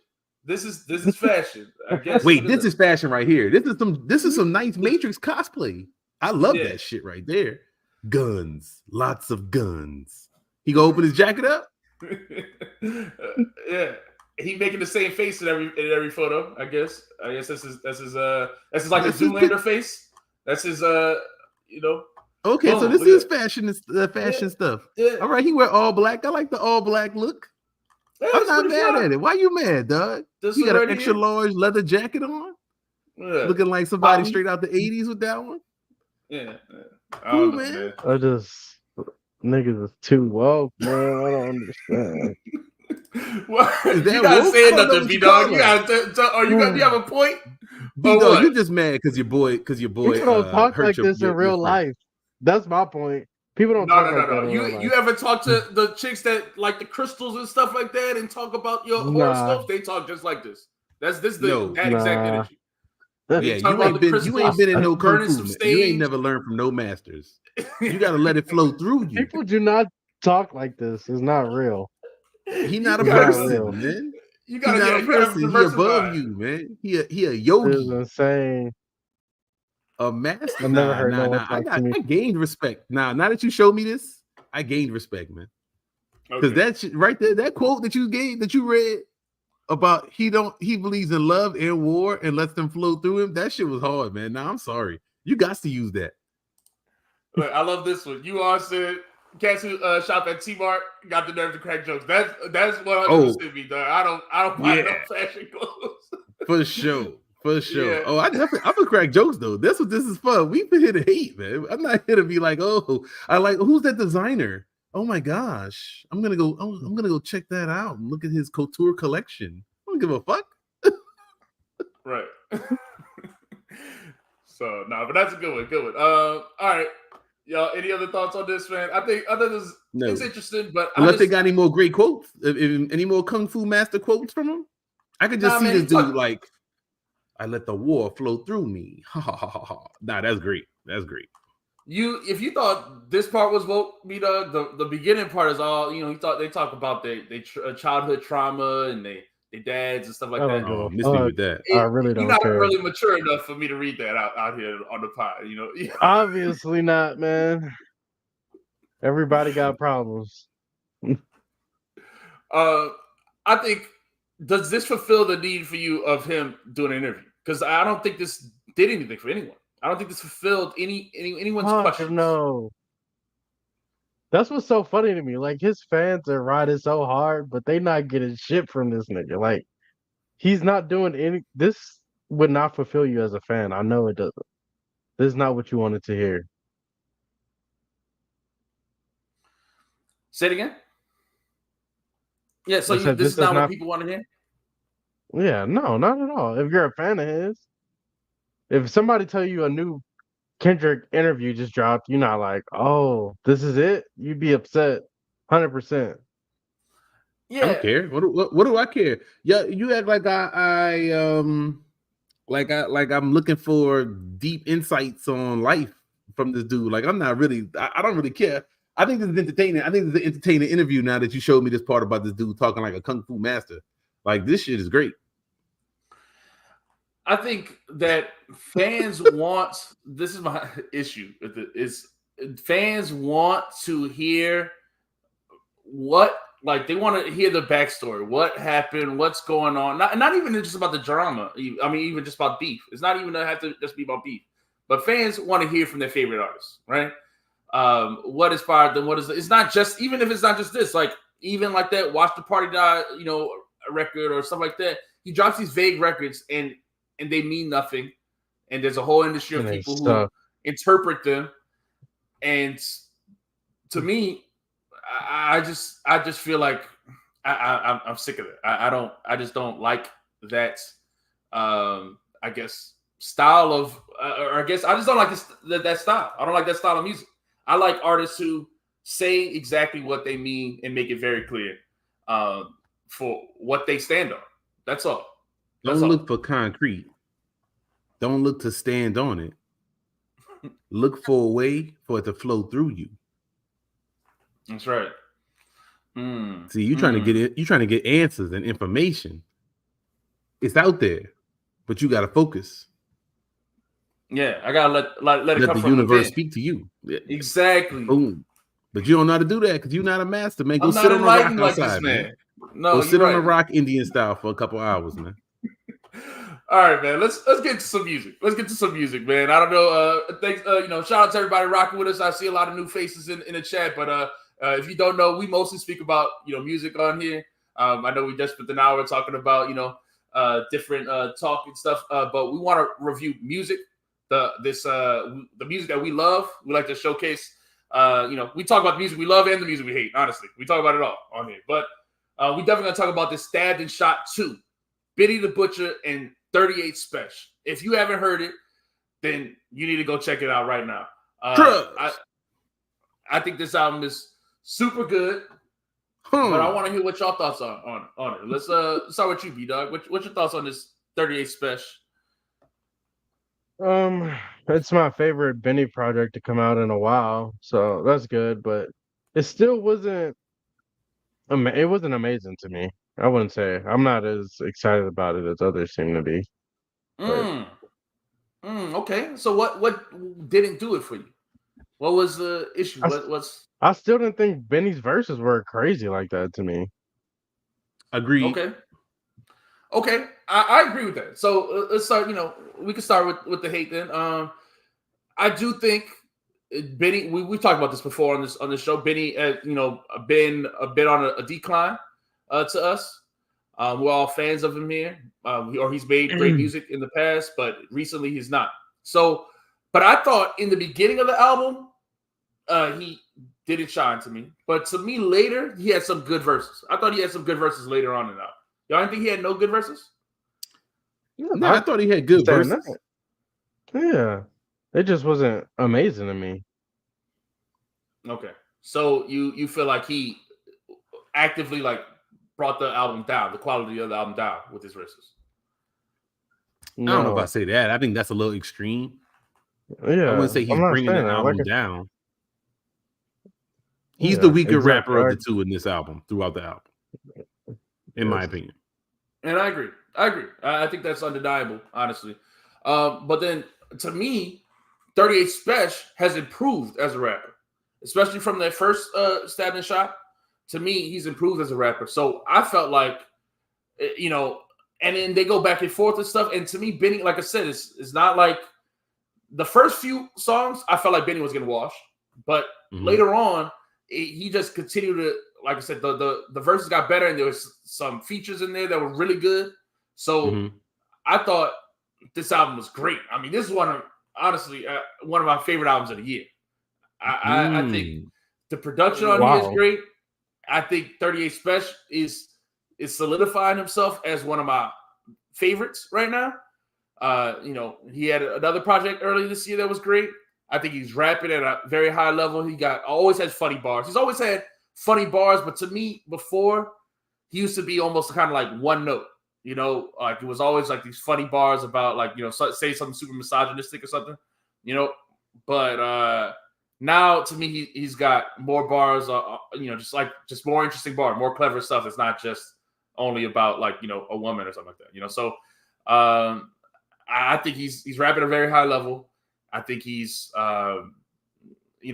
This is fashion. I guess. Wait, this is fashion right here. This is some nice Matrix cosplay. I love that shit right there. Guns, lots of guns. He go open his jacket up. Yeah, he making the same face in every photo. I guess this is like a Zoolander face. That's his Okay, so this is fashion. Fashion stuff. Yeah. All right, he wear all black. I like the all black look. Yeah, I'm not mad at it. Why you mad, dog? You got an extra large leather jacket on, looking like somebody straight out the '80s with that one. Yeah, cool, man. Niggas is too woke, man. I don't understand. Well, Is that you gotta woke? I say don't know nothing, what B you Dog. call You that. gotta do you have a point? B Or Dog, what? you're just mad because your boy People don't talk hurt like this in your real friend. life. That's my point. People don't talk like that in real You life. ever talk to the chicks that like the crystals and stuff like that and talk about your Nah. horoscopes? They talk just like this. That No. exact Nah. energy. Yeah, you ain't been in no kung fu, man. You ain't never learned from no masters. You gotta let it flow through you. People do not talk like this. It's not real. He not a It's not person, real. man. You He gotta, not a you gotta person. He above diversify. you, man. He a It's yogi, insane. a master. I've never heard no one I talk to me. gained respect. Now that you showed me this, I gained respect, man. Because that shit right there, that quote that you read about he believes in love and war and lets them flow through him. That shit was hard, man. Nah, I'm sorry. You got to use that. Look, I love this one. You all said cats who shop at T-Mart got the nerve to crack jokes. That's 100% me, dog. I don't buy no fashion clothes. For sure. Yeah. Oh, I'm gonna crack jokes though. That's what this is for. We've been here to hate, man. I'm not here to be like, oh, I like who's that designer? Oh my gosh, I'm gonna go check that out and look at his couture collection. I don't give a fuck. Right. So but that's a good one. Good one. All right. Y'all, any other thoughts on this, man? I think it's interesting, but unless they got any more great quotes, any more Kung Fu Master quotes from him, I could just see this dude like, I let the war flow through me. Ha ha ha ha ha. Nah, that's great. That's great. If you thought this part was woke, the beginning part is all, you thought they talk about their childhood trauma and they dads and stuff like that. Oh, miss me with that. I really don't You're not care. really mature enough for me to read that out here on the pod, Obviously not, man. Everybody got problems. I think, does this fulfill the need for you of him doing an interview? Because I don't think this did anything for anyone. I don't think this fulfilled anyone's questions. No. That's what's so funny to me. Like, his fans are riding so hard, but they not getting shit from this nigga. Like, he's not doing this would not fulfill you as a fan. I know it doesn't. This is not what you wanted to hear. Say it again. Yeah, so this is not what people want to hear? Yeah, no, not at all. If you're a fan of his, if somebody tell you a new Kendrick interview just dropped, you're not like, oh, this is it? You'd be upset 100%. Yeah. I don't care. What do I care? Yeah, you act like I'm looking for deep insights on life from this dude. Like, I'm not really, I don't really care. I think this is entertaining. I think it's an entertaining interview now that you showed me this part about this dude talking like a kung fu master. Like, this shit is great. I think that fans want, this is my issue, is fans want to hear they want to hear the backstory, what happened, what's going on. Not even just about the drama. I mean, even just about beef. It's not even have to just be about beef. But fans want to hear from their favorite artists, right? What inspired them? It's not just, even if it's not just this, like, even like that Watch the Party Die, record or stuff like that. He drops these vague records and they mean nothing. And there's a whole industry of people who interpret them. And to me, I just feel like I'm sick of it. I just don't like that. I guess style of, or I guess I just don't like that style. I don't like that style of music. I like artists who say exactly what they mean and make it very clear for what they stand on. That's all. Don't look for concrete. Don't look to stand on it. Look for a way for it to flow through you. That's right. See, you're trying to get it. You're trying to get answers and information. It's out there, but you got to focus. Yeah, I gotta let it come the from universe within. speak to you. Exactly. Boom. But you don't know how to do that because you're not a master, man. Go I'm sit on a rock like outside, this, man. No, go sit on a rock Indian style for a couple hours, man. All right, man. Let's get to some music. Man. I don't know. Thanks. Shout out to everybody rocking with us. I see a lot of new faces in the chat, but if you don't know, we mostly speak about music on here. I know we just spent an hour talking about different talk and stuff, but we want to review music. The music that we love. We like to showcase. We talk about the music we love and the music we hate. Honestly, we talk about it all on here. But we definitely gonna talk about this Stabbed and Shot 2, Benny the Butcher and 38 Spesh. If you haven't heard it, then you need to go check it out right now. I think this album is super good, but I want to hear what y'all thoughts on it. Let's start with you, B-Dog. What's your thoughts on this 38 Spesh? It's my favorite Benny project to come out in a while, so that's good. But it still wasn't. It wasn't amazing to me. I wouldn't say I'm not as excited about it as others seem to be. Okay. So what didn't do it for you? What was the issue? I still didn't think Benny's verses were crazy like that to me. Agreed. Okay. I agree with that. So let's start. We can start with the hate then. I do think Benny. We talked about this before on this show. Benny, been a bit on a decline to us. We're all fans of him here, or he's made great music in the past, but recently he's not. So, but I thought in the beginning of the album, he didn't shine to me. But to me, later he had some good verses. I thought he had some good verses later on in the album. Y'all didn't think he had no good verses? No, I thought he had good verses. Yeah, it just wasn't amazing to me. Okay, so you feel like he actively brought the album down, the quality of the album down with his verses? No. I don't know if I say that. I think that's a little extreme. Yeah, I wouldn't say he's bringing the album down. He's the weaker rapper of the two in this album, throughout the album, in my opinion. And I agree. I think that's undeniable, honestly. But then, to me, 38 Spesh has improved as a rapper, especially from that first Stabbed and Shot. To me, he's improved as a rapper. So I felt like, and then they go back and forth and stuff. And to me, Benny, like I said, it's not like the first few songs, I felt like Benny was getting washed. But later on, he just continued to, like I said, the verses got better, and there was some features in there that were really good. So I thought this album was great. I mean, this is honestly one of my favorite albums of the year. I think the production on here is great. I think 38 Spesh is solidifying himself as one of my favorites right now. He had another project earlier this year that was great. I think he's rapping at a very high level. He always has funny bars. He's always had funny bars, but to me, before, he used to be almost kind of like one note. It was always like these funny bars about say something super misogynistic or something. But now to me, he's got more bars. Just more interesting bars, more clever stuff. It's not just only about a woman or something like that. So I think he's rapping at a very high level. I think he's, and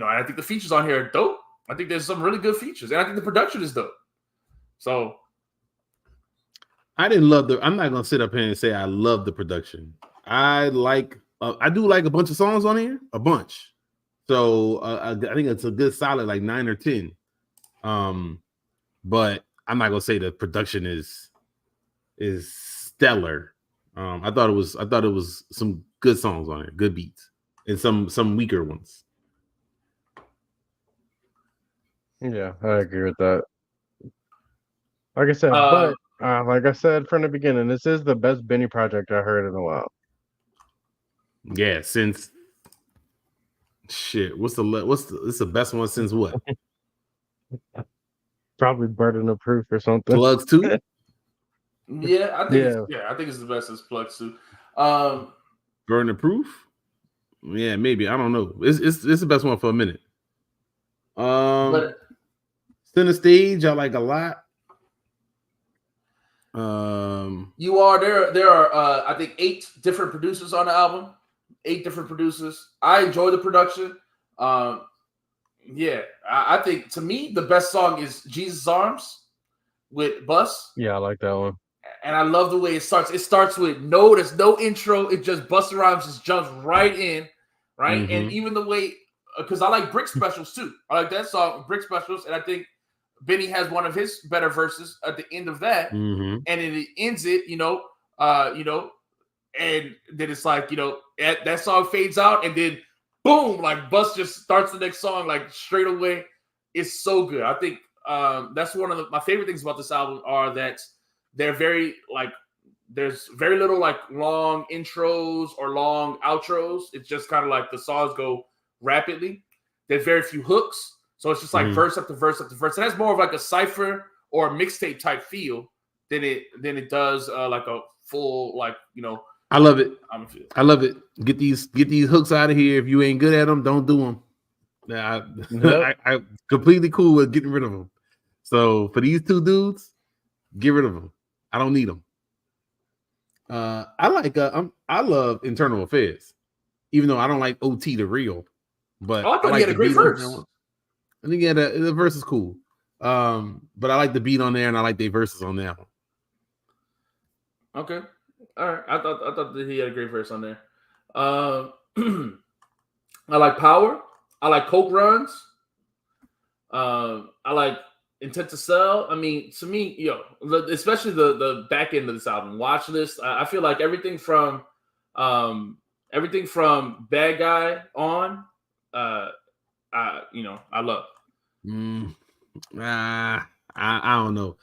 I think the features on here are dope. I think there's some really good features, and I think the production is dope. So I didn't love I'm not gonna sit up here and say I love the production. I do like a bunch of songs on here, a bunch. So I think it's a good solid 9 or 10. But I'm not gonna say the production is stellar. I thought it was some good songs on it, good beats, and some weaker ones. Yeah, I agree with that. Like I said, but like I said from the beginning, this is the best Benny project I heard in a while. Yeah, since shit. This the best one since what? Probably Burden of Proof or something. Plugs 2? Yeah, I think it's the best as Plugs 2. Burden of Proof? Yeah, maybe. I don't know. It's the best one for a minute. But Center Stage, I like a lot. There are I think 8 different producers on the album. 8 different producers. I enjoy the production. I think to me the best song is Jesus Arms with Bus. Yeah, I like that one. And I love the way it starts. It starts with there's no intro. It just Busta Rhymes just jumps right in, right? Mm-hmm. And even the way, because I like Brick Specials too. I like that song, Brick Specials, and I think Benny has one of his better verses at the end of that. Mm-hmm. And then it ends it, and then it's like, that song fades out, and then boom, like Bus just starts the next song like straight away. It's so good. I think that's one of my favorite things about this album are that they're very like there's very little like long intros or long outros. It's just kind of like the songs go rapidly. There's very few hooks, so it's just like verse after verse after verse. It has more of like a cipher or a mixtape type feel than it does like a full like I love it. I love it. Get these hooks out of here. If you ain't good at them, don't do them. I completely cool with getting rid of them. So for these two dudes, get rid of them. I don't need them. I love Internal Affairs, even though I don't like OT the real. But I thought he had a great verse. I think the verse is cool. But I like the beat on there, and I like their verses on that one. Okay, all right. I thought that he had a great verse on there. I like Power. I like Coke Runs. I like Intent to Sell. I mean, to me, especially the back end of this album, Watch List. I feel like everything from Bad Guy on, I love. I don't know.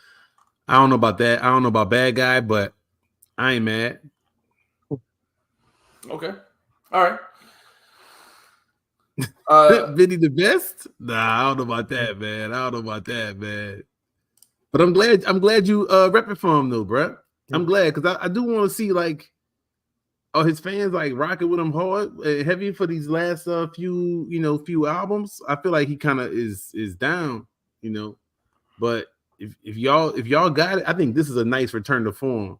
I don't know about that. I don't know about Bad Guy, but I ain't mad. Okay, all right. Vinny the best? Nah, I don't know about that, man. But I'm glad you repping for him though, bro. I'm glad because I do want to see like his fans like rocking with him hard, heavy for these last few albums. I feel like he kind of is down, But if y'all got it, I think this is a nice return to form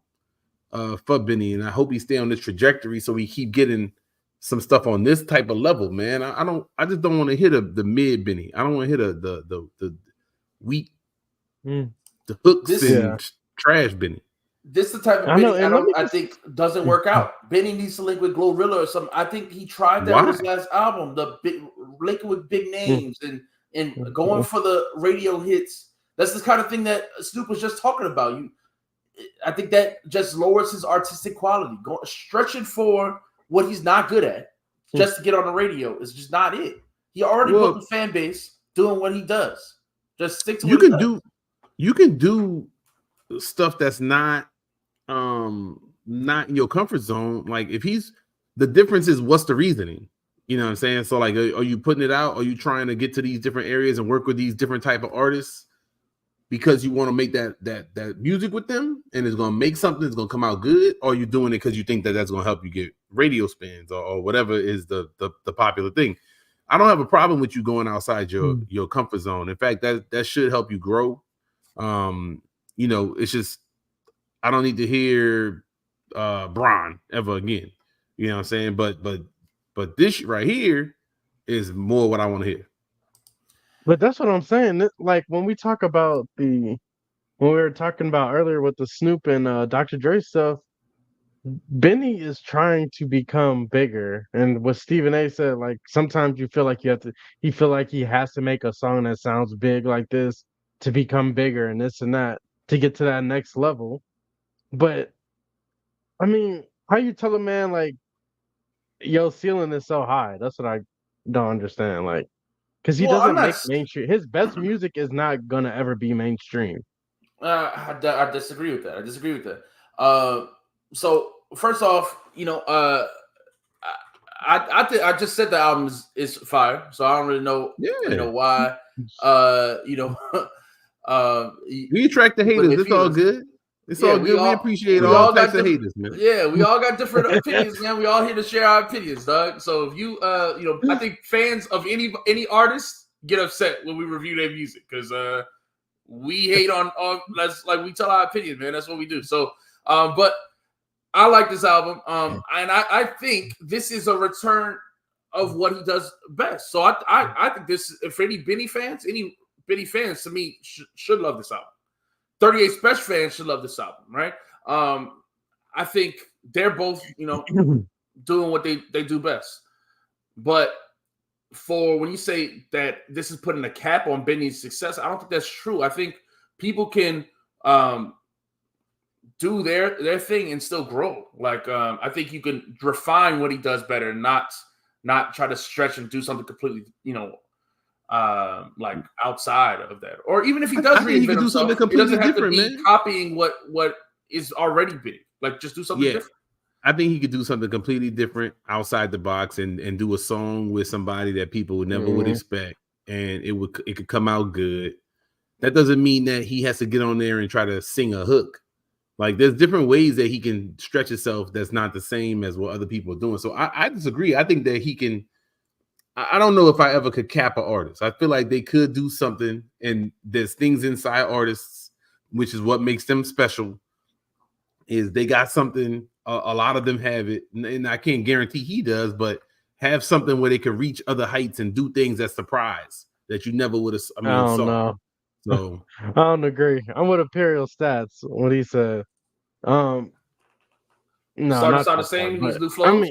for Benny, and I hope he stay on this trajectory so we keep getting some stuff on this type of level, man. I just don't want to hit the mid Benny. I don't want to hit the weak, the hooks and trash Benny. This is the type of Benny I think doesn't work out. Benny needs to link with Glorilla or something. I think he tried that with his last album, linking with big names and going for the radio hits. That's the kind of thing that Snoop was just talking about. I think that just lowers his artistic quality. Stretching for what he's not good at just to get on the radio is just not it. He already built a fan base doing what he does. Just stick to what he does. You can do stuff that's not in your comfort zone. Like if the difference is what's the reasoning? You know what I'm saying? So like, are you putting it out? Are you trying to get to these different areas and work with these different type of artists because you want to make that music with them and it's going to make something that's going to come out good? Or are you doing it because you think that's going to help you get radio spins or whatever is the popular thing? I don't have a problem with you going outside your comfort zone. In fact, that should help you grow. It's just I don't need to hear Bron ever again. You know what I'm saying? But this right here is more what I want to hear. But that's what I'm saying. Like when we talk about when we were talking about earlier with the Snoop and Dr. Dre stuff, Benny is trying to become bigger. And what Stephen A said, like sometimes you feel like he feel like he has to make a song that sounds big like this to become bigger and this and that to get to that next level. But I mean, how you tell a man like your ceiling is so high? That's what I don't understand. Like, because he doesn't make mainstream. His best music is not gonna ever be mainstream. I disagree with that. So first off, I just said the album is fire, so I don't really know, why. We attract the haters. It's all good. It's all good. We appreciate all types of haters, man. Yeah, we all got different opinions, man. We all here to share our opinions, dog. So if you, I think fans of any artist get upset when we review their music because we hate on that's like we tell our opinion, man. That's what we do. So, but I like this album, and I think this is a return of what he does best. So I think this for any Benny fans to me should love this album. 38 Spesh fans should love this album, right? I think they're both, doing what they do best. But for when you say that this is putting a cap on Benny's success, I don't think that's true. I think people can do their thing and still grow. Like I think you can refine what he does better, not try to stretch and do something completely, like outside of that, or even if he does reinvent himself, it doesn't have to be copying what is already big. Like just do something different. I think he could do something completely different outside the box and do a song with somebody that people never would expect, and it could come out good. That doesn't mean that he has to get on there and try to sing a hook. Like there's different ways that he can stretch himself that's not the same as what other people are doing. So I disagree. I think that he can. I don't know if I ever could cap an artist. I feel like they could do something, and there's things inside artists, which is what makes them special. Is they got something, a lot of them have it, and I can't guarantee he does, but have something where they can reach other heights and do things that surprise that you never would have. I don't know. So I don't agree. I'm with Imperial Stats when he said, no, not the same. He's new flows.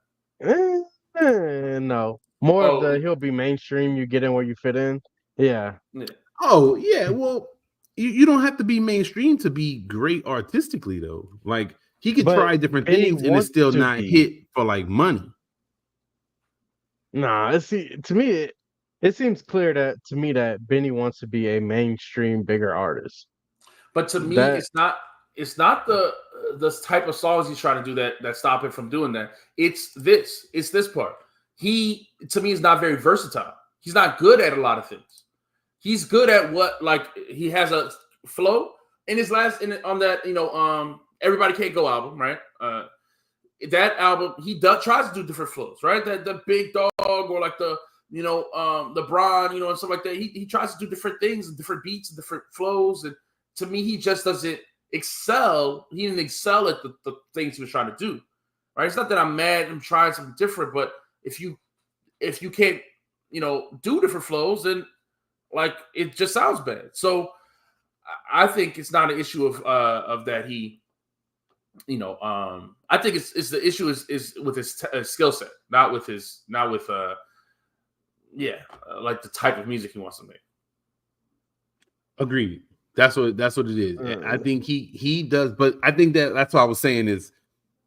I mean, no, more of the he'll be mainstream. You get in where you fit in. Yeah. Oh yeah. Well, you don't have to be mainstream to be great artistically, though. Like he could try different things and it's still not hit for like money. Nah, to me, it seems clear that Benny wants to be a mainstream, bigger artist. But to me, it's not the type of songs he's trying to do that stop him from doing that. It's this part. He, to me, is not very versatile. He's not good at a lot of things. He's good at what, like, he has a flow in his last on that Everybody Can't Go album, right? That album, he tries to do different flows, right? The Big Dog or like the Bron, and stuff like that. He tries to do different things and different beats and different flows. And to me, he just doesn't excel. He didn't excel at the things he was trying to do, right? It's not that I'm mad and trying something different, but if you can't, do different flows, then like it just sounds bad. So I think it's not an issue of that he, I think it's the issue is with his skill set, not with like the type of music he wants to make. Agreed. That's what it is. I think he does, but I think that's what I was saying is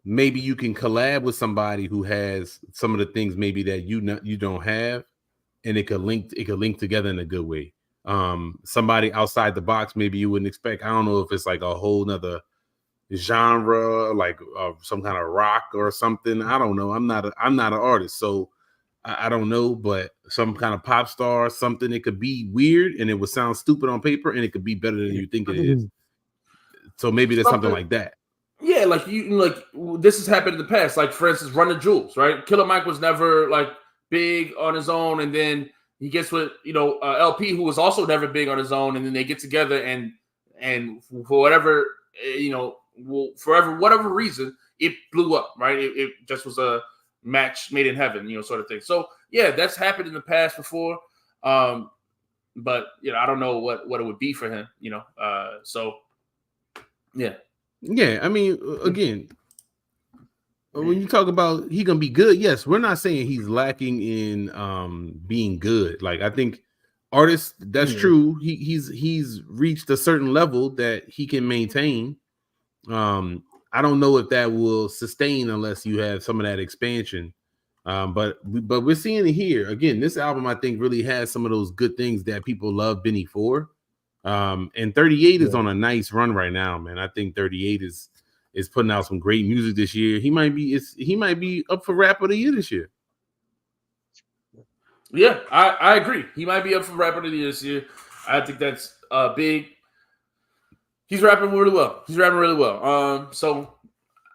maybe you can collab with somebody who has some of the things maybe that you don't have, and it could link together in a good way. Somebody outside the box maybe you wouldn't expect. I don't know if it's like a whole nother genre, like some kind of rock or something. I don't know. I'm not an artist, so I don't know, but some kind of pop star or something. It could be weird and it would sound stupid on paper, and it could be better than you think it is. So maybe there's something like that. Yeah, like this has happened in the past. Like for instance, Run the Jewels, right? Killer Mike was never like big on his own, and then he gets with LP, who was also never big on his own, and then they get together and for whatever whatever reason, it blew up, right? It just was a match made in heaven, sort of thing. So yeah, that's happened in the past before. But I don't know what it would be for him, so yeah. Yeah, I mean, again, when you talk about he gonna be good, yes, we're not saying he's lacking in being good. Like I think artists, that's true. He's reached a certain level that he can maintain. I don't know if that will sustain unless you have some of that expansion. But we're seeing it here again. This album, I think, really has some of those good things that people love Benny for. And 38 is on a nice run right now, man. I think 38 is putting out some great music this year. He might be up for Rap of the Year this year. Yeah, I agree. He might be up for Rap of the Year this year. I think that's big. He's rapping really well. So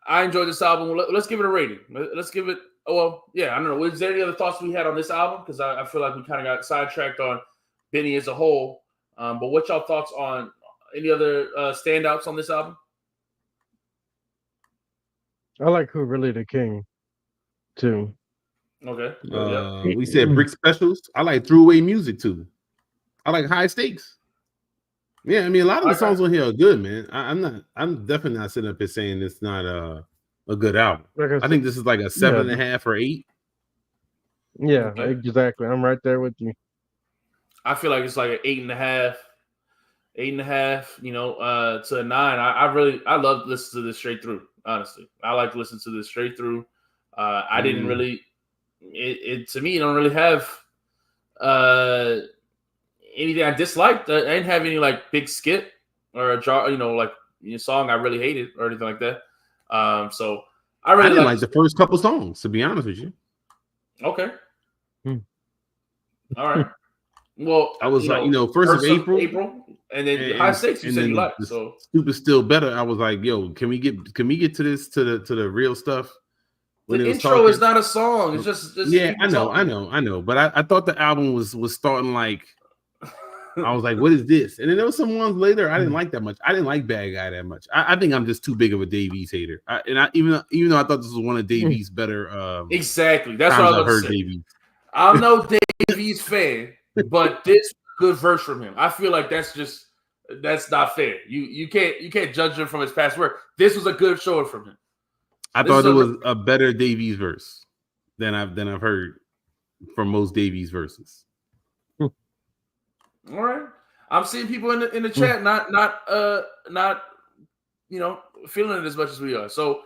I enjoyed this album. Let's give it a rating. Let's give it. Well, yeah, I don't know. Is there any other thoughts we had on this album? Because I feel like we kind of got sidetracked on Benny as a whole. But what y'all thoughts on any other standouts on this album? I like Who Really the King, too. Okay. We said Brick Specials. I like Throwaway Music, too. I like High Stakes. Yeah, I mean, a lot of the songs on here are good, man. I'm definitely not sitting up here saying it's not a good album. I think this is like a 7.5 or 8. Yeah, exactly. I'm right there with you. I feel like it's like an 8.5, to a 9. I love listening to this straight through. Honestly, I like to listen to this straight through. I didn't really. It to me, you don't really have anything I disliked. I didn't have any like big skit or a song I really hated or anything like that. So I really didn't like the first couple songs, to be honest with you. Okay. All right. Well, I was first of April, and then High Stakes. You said you liked, so Stupid Still Better. I was like, yo, can we get to this to the real stuff? When the intro is not a song. It's just yeah, I know. But I thought the album was starting like. I was like, what is this? And then there was some ones later I didn't like that much. I didn't like Bad Guy that much. I think I'm just too big of a Dave East hater. Even though I thought this was one of Dave East's better. Exactly. That's what I was heard. I'm no Dave East fan, but this good verse from him. I feel like that's not fair. You can't judge him from his past work. This was a good showing from him. I thought it was a better Dave East verse than I've heard from most Dave East verses. All right, I'm seeing people in the chat not feeling it as much as we are. So,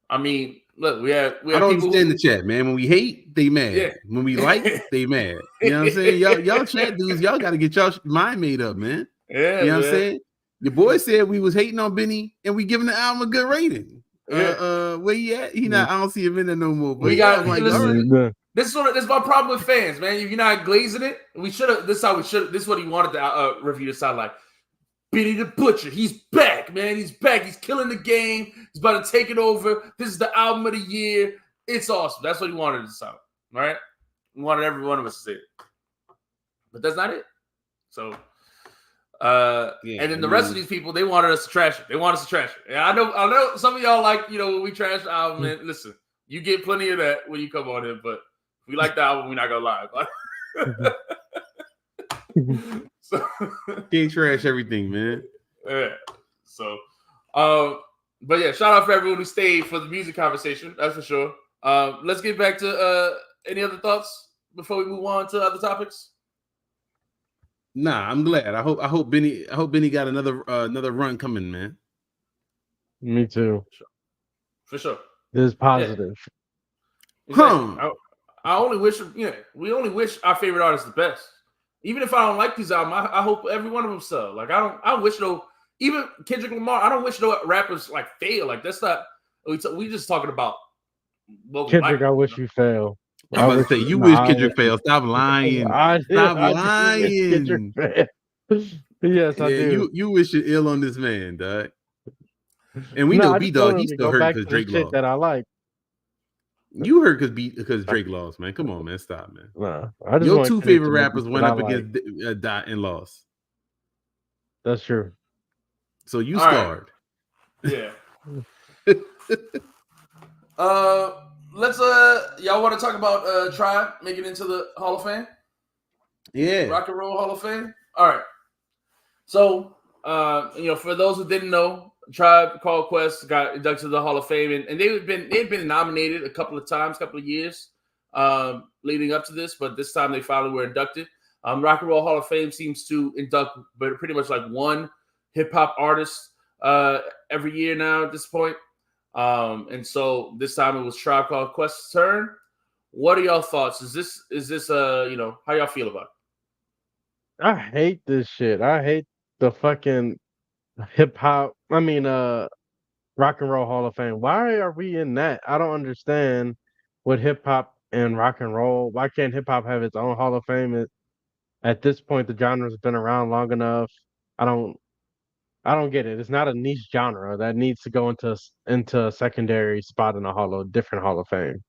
I mean, look, we have I don't people understand the chat, man. When we hate, they mad. Yeah. When we like, they mad. You know what I'm saying? Y'all chat dudes, y'all got to get y'all mind made up, man. Yeah, you know what I'm saying? Your boy said we was hating on Benny and we giving the album a good rating. Yeah. Where he at? He not. I don't see him in there no more. But we got like, This is my problem with fans, man. If you're not glazing it, we should have. This is how we should. This is what he wanted the review to sound like. Benny the Butcher, he's back, man. He's back. He's killing the game. He's about to take it over. This is the album of the year. It's awesome. That's what he wanted it to sound. All right, he wanted every one of us to say it, but that's not it. So, and then the rest of these people, they wanted us to trash it. They want us to trash it. And I know some of y'all like when we trash the album. And listen, you get plenty of that when you come on in, but. We like the album. We're not gonna lie. So can't trash everything, man. Yeah. So, but yeah, shout out for everyone who stayed for the music conversation. That's for sure. Let's get back to any other thoughts before we move on to other topics. Nah, I'm glad. I hope Benny got another run coming, man. Me too. For sure. This is positive. Yeah. Exactly. I only wish, we only wish our favorite artists the best. Even if I don't like these albums, I hope every one of them sell. Like I don't wish even Kendrick Lamar. I don't wish no rappers like fail. Like that's not. We just talking about Kendrick. I wish you fail. I was gonna say you wish Kendrick fail. Stop lying. Stop lying. Yes, I do. You wish you're ill on this man, dog. And we know B-Dog. He still hurt because Drake lost. That I like. You heard because Drake lost, man. Come on, man. Stop, man. Nah, your two favorite rappers went up against Dot and lost. That's true. So you scarred. Right. Yeah. Let's y'all want to talk about Tribe making it into the Hall of Fame? Yeah. Rock and Roll Hall of Fame. All right. So for those who didn't know, Tribe Called Quest got inducted to the Hall of Fame, and they'd been nominated a couple of years leading up to this, but this time they finally were inducted. Rock and Roll Hall of Fame seems to induct, but pretty much like one hip hop artist every year now at this point. And so this time it was Tribe Called Quest's turn. What are y'all thoughts? Is this how y'all feel about it? I hate this shit. I hate the fucking hip hop. Rock and Roll Hall of Fame. Why are we in that? I don't understand what hip hop and rock and roll. Why can't hip hop have its own Hall of Fame? At this point, the genre's been around long enough. I don't get it. It's not a niche genre that needs to go into a secondary spot in a different Hall of Fame.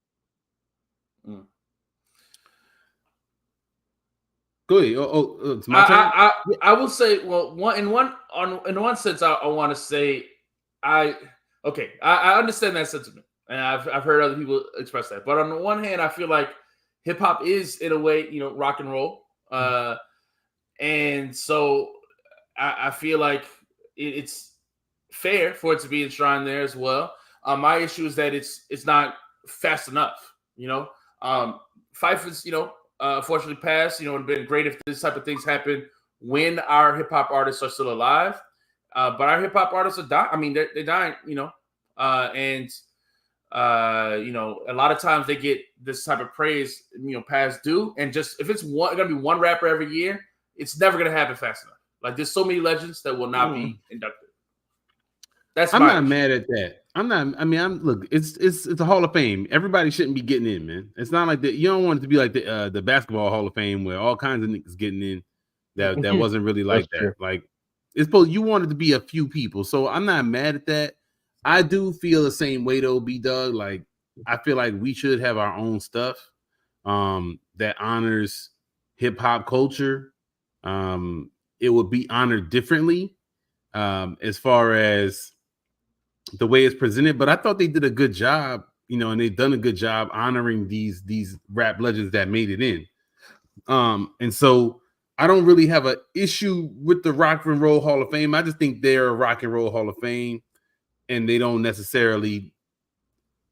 Go ahead. It's my turn. I will say, well, in one sense, I want to say, I understand that sentiment, and I've heard other people express that. But on the one hand, I feel like hip hop is in a way, rock and roll, and so I feel like it's fair for it to be enshrined there as well. My issue is that it's not fast enough. Phife is unfortunately passed. It would have been great if this type of things happen when our hip hop artists are still alive. But our hip hop artists are dying. I mean, they're dying. you know, a lot of times they get this type of praise, you know, past due, and just if it's gonna be one rapper every year, it's never gonna happen fast enough. Like there's so many legends that will not be inducted. I'm not mad at that. I'm not. I mean, look. It's a Hall of Fame. Everybody shouldn't be getting in, man. It's not like that. You don't want it to be like the basketball Hall of Fame where all kinds of niggas getting in. That wasn't really like that. True. Like it's supposed. You want it to be a few people. So I'm not mad at that. I do feel the same way though, B-Dug. Like I feel like we should have our own stuff that honors hip hop culture. It would be honored differently as far as the way it's presented, but I thought they did a good job, you know, and they've done a good job honoring these rap legends that made it in. And so I don't really have an issue with the Rock and Roll Hall of Fame. I just think they're a Rock and Roll Hall of Fame, and they don't necessarily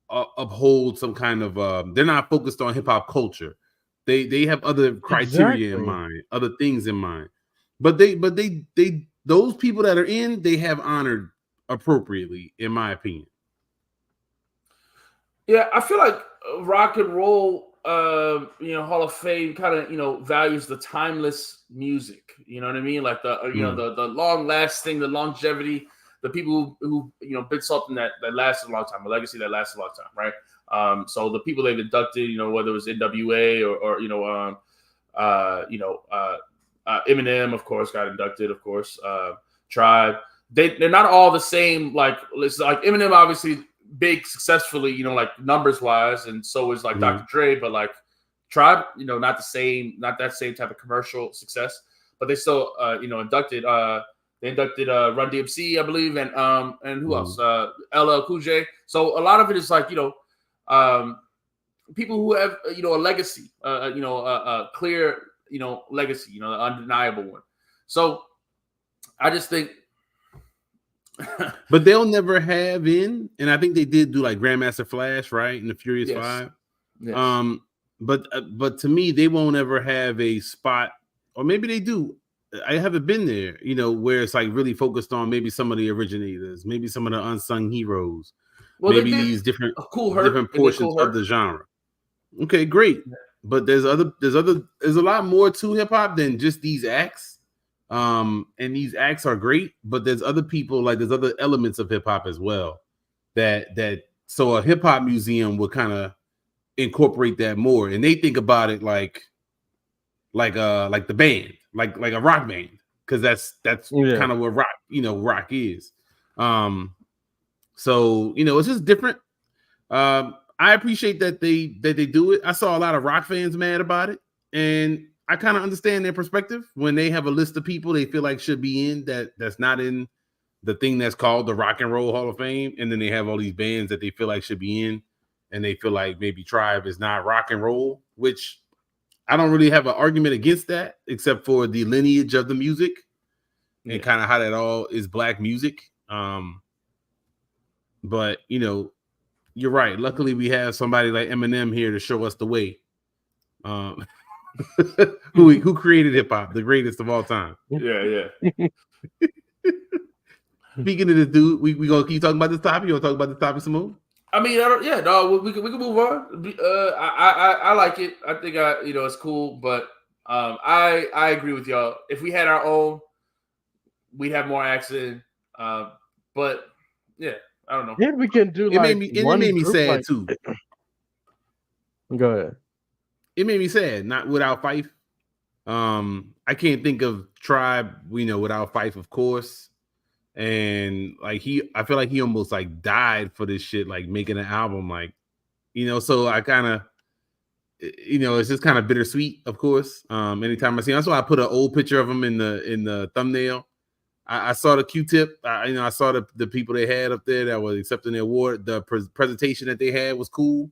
uphold some kind of. They're not focused on hip hop culture. They have other criteria in mind, other things in mind. But they those people that are in, they have honored appropriately, in my opinion. Yeah, I feel like Rock and Roll, you know, Hall of Fame kind of, you know, values the timeless music. You know what I mean? Like the, you know, the long lasting, the longevity, the people who you know, did something that lasted a long time, a legacy that lasted a long time, right? So the people they've inducted, you know, whether it was NWA or you know, Eminem, of course, got inducted, of course, Tribe. They're not all the same. Like Eminem, obviously big successfully, you know, like numbers wise, and so is like Dr. Dre, but like Tribe, you know, not that same type of commercial success, but they still, you know, inducted. They inducted Run DMC, I believe, and who else? LL Cool J. So a lot of it is like, you know, people who have, you know, a legacy, you know, a clear, you know, legacy, you know, an undeniable one. So I just think. But they'll never have in, and I think they did do like Grandmaster Flash, right, in the Furious 5. Yes. But to me, they won't ever have a spot, or maybe they do. I haven't been there, you know, where it's like really focused on maybe some of the originators, maybe some of the unsung heroes, maybe these different portions of the genre. Okay, great. But there's a lot more to hip hop than just these acts. And these acts are great, but there's other people, like there's other elements of hip hop as well that so a hip hop museum would kind of incorporate that more, and they think about it like the band, like a rock band, because that's kind of what rock is. So you know, it's just different. I appreciate that they do it. I saw a lot of rock fans mad about it, and I kind of understand their perspective when they have a list of people they feel like should be in that's not in the thing that's called the Rock and Roll Hall of Fame, and then they have all these bands that they feel like should be in, and they feel like maybe Tribe is not rock and roll, which I don't really have an argument against that, except for the lineage of the music and kind of how that all is black music. But you know, you're right. Luckily, we have somebody like Eminem here to show us the way. Who created hip hop, the greatest of all time. Yeah. Speaking of this dude, we gonna keep talking about this topic. You want to talk about this topic some more? I mean, we can move on. I like it. I think you know, it's cool, but I agree with y'all. If we had our own, we'd have more acts in. But yeah, I don't know. Yeah, we can do. It made me sad like, too. Go ahead. It made me sad, not without Fife. I can't think of Tribe, you know, without Fife, of course. And like I feel like he almost like died for this shit, like making an album, like, you know. So I kind of, you know, it's just kind of bittersweet, of course. Anytime I see him, that's why I put an old picture of him in the thumbnail. I saw the Q-Tip. You know, I saw the people they had up there that was accepting the award. The presentation that they had was cool.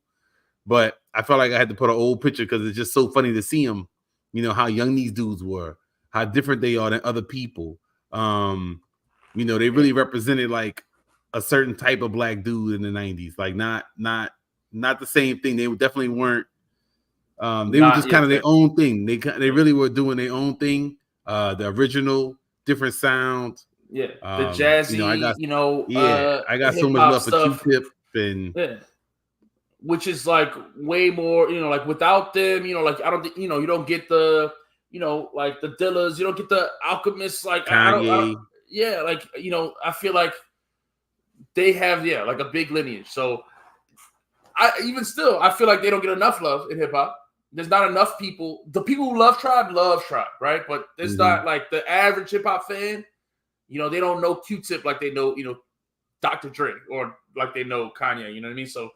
But I felt like I had to put an old picture because it's just so funny to see them, you know, how young these dudes were, how different they are than other people. You know, they really represented like a certain type of black dude in the 90s, like not the same thing. They definitely weren't. They were just kind of their own thing. They really were doing their own thing. The original, different sound. Yeah, the jazzy, you know, I got so much love for Q-Tip and. Yeah. which is like way more, like without them, like I don't think, you don't get the, like the Dillas, you don't get the Alchemists, like Kanye. yeah, like, I feel like they have, like a big lineage. So I feel like they don't get enough love in hip hop. There's not enough people. The people who love Tribe, right? But there's not like the average hip hop fan, they don't know Q-Tip like they know, Dr. Dre or like they know Kanye, you know what I mean? So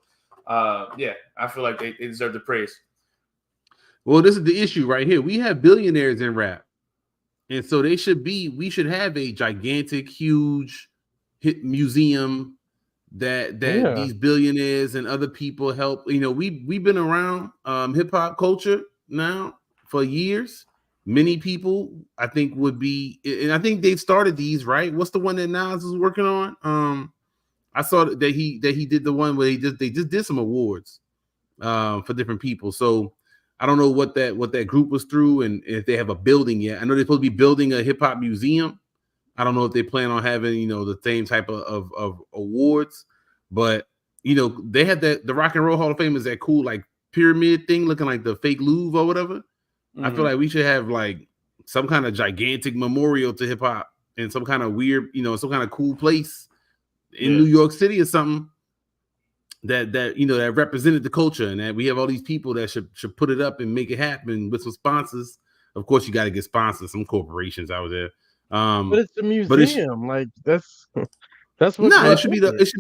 I feel like they deserve the praise. Well, this is the issue right here. We have billionaires in rap. And so we should have a gigantic, huge hit museum that these billionaires and other people help. We've been around hip hop culture now for years. Many people, I think, would be, and I think they started these, right? What's the one that Nas is working on? I saw that he did the one where they just did some awards for different people. So I don't know what that group was through and if they have a building yet. I know they're supposed to be building a hip hop museum. I don't know if they plan on having, the same type of awards, but they had the Rock and Roll Hall of Fame is that cool like pyramid thing looking like the fake Louvre or whatever. Mm-hmm. I feel like we should have like some kind of gigantic memorial to hip hop in some kind of weird, some kind of cool place in New York City or something that represented the culture, and that we have all these people that should put it up and make it happen with some sponsors. Of course, you got to get sponsors, some corporations out there. But it's a museum, like that's what. No, it should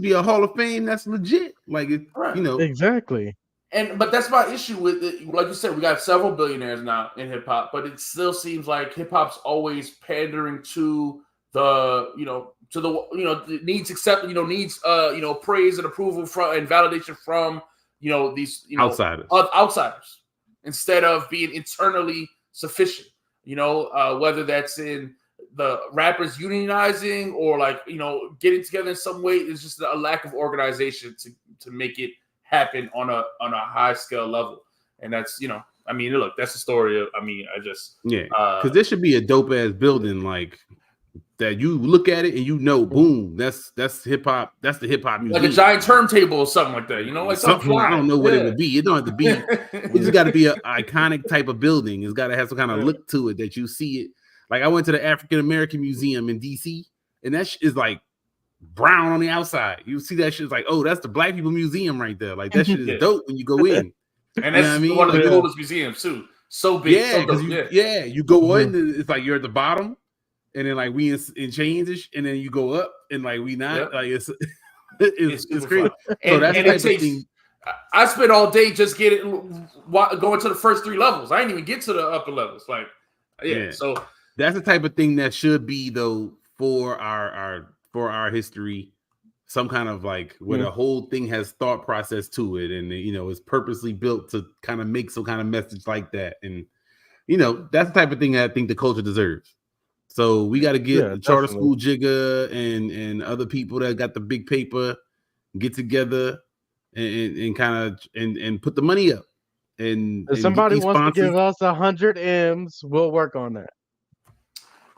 be a Hall of Fame that's legit, like exactly. But that's my issue with it. Like you said, we got several billionaires now in hip hop, but it still seems like hip hop's always pandering to the needs praise and approval from and validation from these outsiders instead of being internally sufficient. Whether that's in the rappers unionizing or like getting together in some way, is just a lack of organization to make it happen on a high scale level. And that's look, that's the story of because there should be a dope ass building like that you look at it and boom, that's hip hop. That's the hip hop museum. Like a giant turntable or something like that. Like something. I don't know what it would be. It don't have to be. It just got to be an iconic type of building. It's got to have some kind of look to it that you see it. Like I went to the African American Museum in DC, and that is like brown on the outside. You see that shit, it's like, oh, that's the Black People Museum right there. Like that shit is dope when you go in. And that's one of the coolest museums too. So big. Yeah, because you go in, it's like you're at the bottom. And then like we in chains, and then you go up, and like we not like it's crazy. So that's the type of thing. I spent all day just going to the first 3 levels. I didn't even get to the upper levels. Like, so that's the type of thing that should be though for our history, some kind of like where the whole thing has thought process to it, and it's purposely built to kind of make some kind of message like that, and that's the type of thing that I think the culture deserves. So we got to get the charter school jigger and other people that got the big paper, get together and kind of and put the money up. And if somebody wants to give us 100 M's, we'll work on that.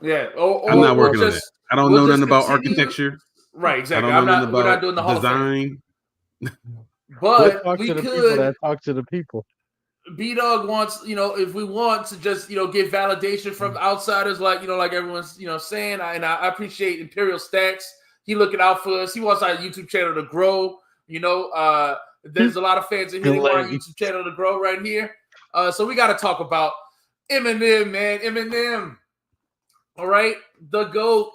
Yeah, I'm not working on that. I don't know nothing about architecture. Right, exactly. We're not doing the whole design. But talk we to the could people that talk to the people. B-Dog wants, if we want to just, get validation from outsiders, like everyone's, saying, and I appreciate Imperial Stacks. He looking out for us. He wants our YouTube channel to grow. There's a lot of fans in here who want our YouTube channel to grow right here. So we got to talk about Eminem, man. Eminem. All right. The GOAT,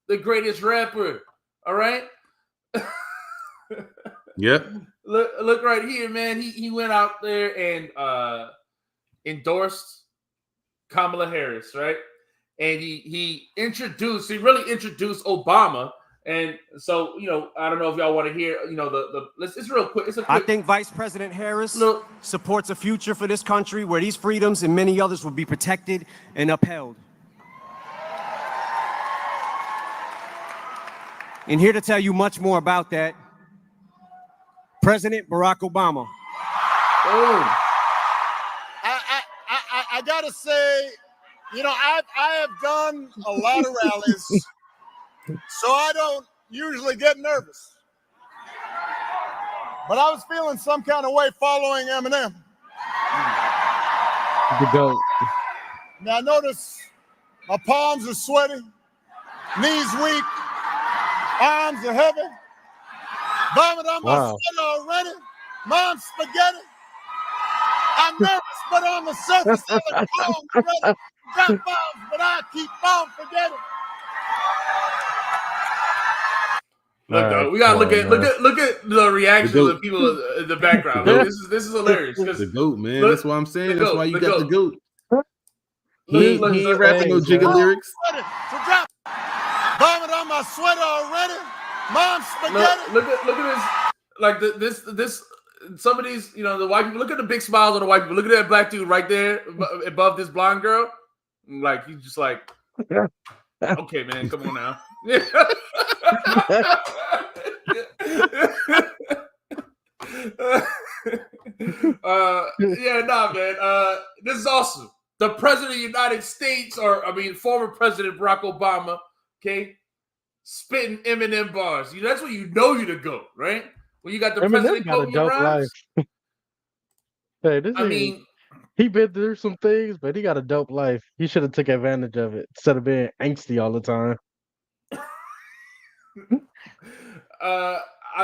the greatest rapper. All right. Yep. Look right here, man. He went out there and endorsed Kamala Harris, right? And he really introduced Obama. And so, I don't know if y'all want to hear, it's real quick. I think Vice President Harris supports a future for this country where these freedoms and many others will be protected and upheld. And here to tell you much more about that, President Barack Obama. Oh. I gotta say, I have done a lot of rallies, so I don't usually get nervous. But I was feeling some kind of way following Eminem. The GOAT. Now I notice my palms are sweaty, knees weak, arms are heavy, vomit on my sweater already, mom's spaghetti. I'm nervous, but on the surface, I look calm, ready. Drop bombs, but I keep on forgetting. Look, though, we gotta look at the reactions of the people in the background. Look, this is hilarious. The GOAT, man. That's what I'm saying. That's why you got the GOAT. He ain't rapping no jigger lyrics. Vomit on my sweater already. Mom's spaghetti. Look at this. Like this. Some of these, the white people. Look at the big smiles on the white people. Look at that black dude right there above this blonde girl. Like he's just like, okay, man, come on now. Yeah, man. This is awesome. The president of the United States, former President Barack Obama, okay, spitting Eminem bars. That's when you know you the GOAT, right? When you got the president quoting your rhymes. Hey, he been through some things, but he got a dope life. He should have took advantage of it instead of being angsty all the time. I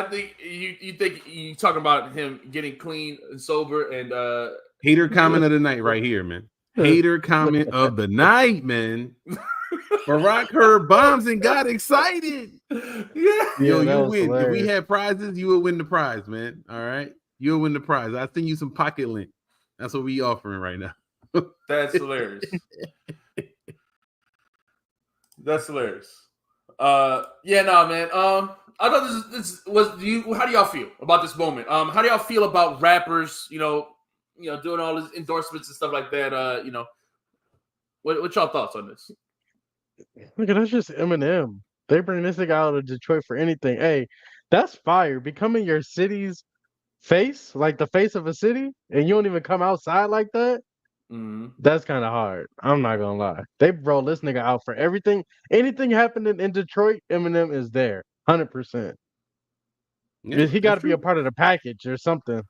think you talking about him getting clean and sober and hater comment of the night right here, man. Hater comment of the night, man. Barack heard bombs and got excited. Yeah, you win. Hilarious. If we had prizes, you would win the prize, man. All right, you'll win the prize. I send you some pocket lint. That's what we offering right now. That's hilarious. That's hilarious. Man. I thought this was. How do y'all feel about this moment? How do y'all feel about rappers? Doing all these endorsements and stuff like that. What y'all thoughts on this? Look, that's just Eminem. They bring this nigga out of Detroit for anything. Hey, that's fire. Becoming your city's face, like the face of a city, and you don't even come outside like that. Mm-hmm. That's kind of hard. I'm not gonna lie. They roll this nigga out for everything. Anything happening in Detroit, Eminem is there, 100%. Yeah, he got to be a part of the package or something.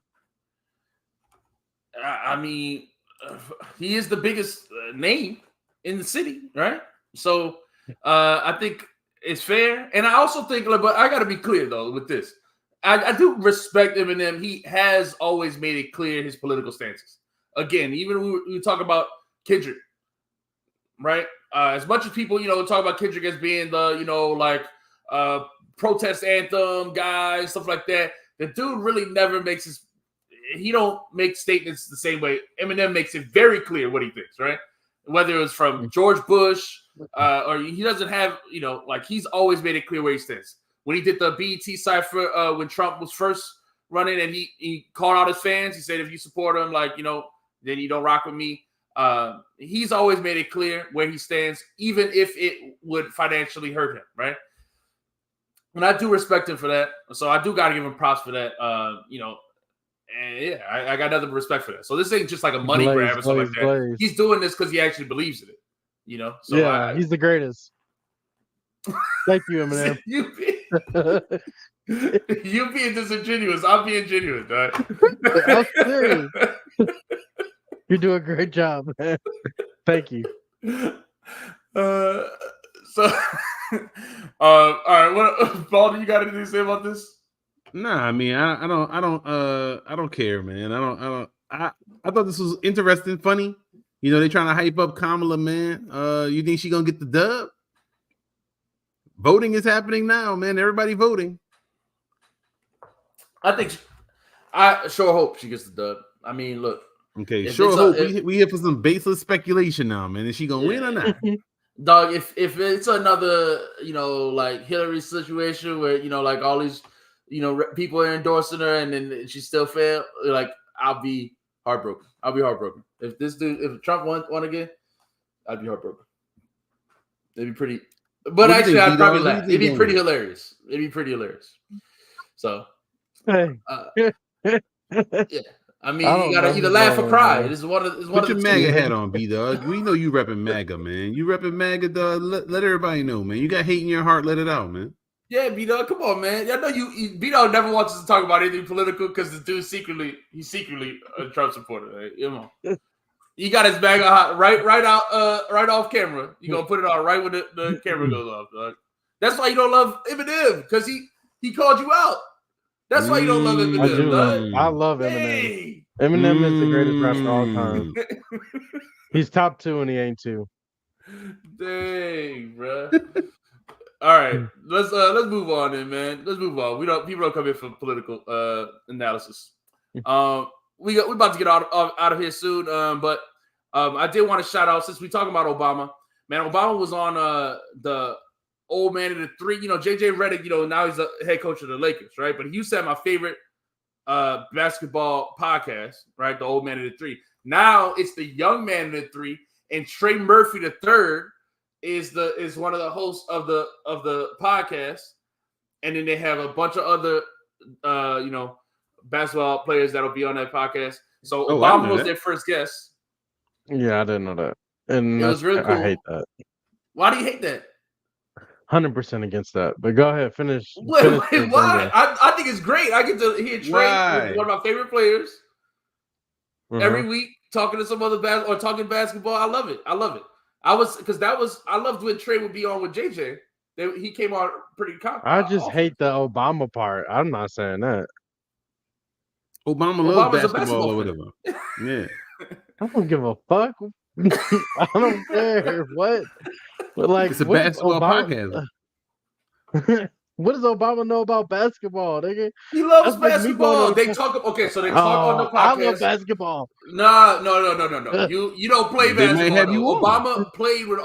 He is the biggest name in the city, right? So I think it's fair, and I also think, but I got to be clear though with this. I do respect Eminem. He has always made it clear his political stances. Again, even when we talk about Kendrick, right? As much as people, talk about Kendrick as being the, protest anthem guy, stuff like that, the dude really never he don't make statements the same way. Eminem makes it very clear what he thinks, right? Whether it was from George Bush, or he doesn't have, he's always made it clear where he stands. When he did the BET cypher, when Trump was first running and he called out his fans, he said, if you support him, then you don't rock with me. He's always made it clear where he stands, even if it would financially hurt him, right? And I do respect him for that. So I do got to give him props for that, and yeah, I got nothing but respect for that. So this ain't just like a money grab or something like that. He's doing this because he actually believes in it, So yeah, he's the greatest. Thank you, Eminem. You being disingenuous. I'm being genuine, dog. I'm serious. You do a great job, man. Thank you. All right. What, Paul? Do you got anything to say about this? Nah, I don't care, man. I thought this was interesting, funny. They trying to hype up Kamala, man. You think she gonna get the dub? Voting is happening now, man. Everybody voting. I sure hope she gets the dub. I mean, look. Okay, sure hope. We here for some baseless speculation now, man. Is she gonna win or not? Dog, if it's another, Hillary situation where, all these, people are endorsing her and then she still failed, I'll be heartbroken. If Trump won again, I'd be heartbroken. It'd be pretty, but actually I'd probably laugh. It'd be pretty hilarious. So, hey. Yeah. I mean, you gotta either laugh or cry. It is one of Put your MAGA hat on, B-Dog. We know you repping MAGA, man. You repping MAGA, dog. Let everybody know, man. You got hate in your heart, let it out, man. Yeah, B-Dog, come on, man. I know you B-Dog never wants us to talk about anything political because the dude he's secretly a Trump supporter. Right? You know, he got his bag right off camera. You gonna put it on right when the camera goes off, dog. That's why you don't love Eminem because he called you out. That's why you don't love Eminem. I do dog. I love Eminem. Eminem is the greatest rapper of all time. He's top 2 and he ain't 2. Dang, bro. All right, let's move on then, man. Let's move on. People don't come here for political analysis. We about to get out of here soon. But I did want to shout out, since we talking about Obama. Man, Obama was on the Old Man of the Three. You know, JJ Redick. Now he's the head coach of the Lakers, right? But he used to have my favorite basketball podcast, right? The Old Man of the Three. Now it's the Young Man of the Three, and Trey Murphy III is one of the hosts of the podcast, and then they have a bunch of other basketball players that'll be on that podcast. So Obama was their first guest. Yeah, I didn't know that, and it was really cool. I hate that. Why do you hate that? 100% against that. But go ahead, finish. Wait, why? I think it's great. I get to hear Trey, one of my favorite players, every week talking to some other talking basketball. I love it. I loved when Trey would be on with JJ. He came on pretty confident. I just hate the Obama part. I'm not saying that. Obama loves basketball or whatever. Yeah. I don't give a fuck. I don't care. What? But like, it's a basketball podcast. What does Obama know about basketball, nigga? He loves basketball. They talk on the podcast. I love basketball. No. You don't play basketball. Obama played with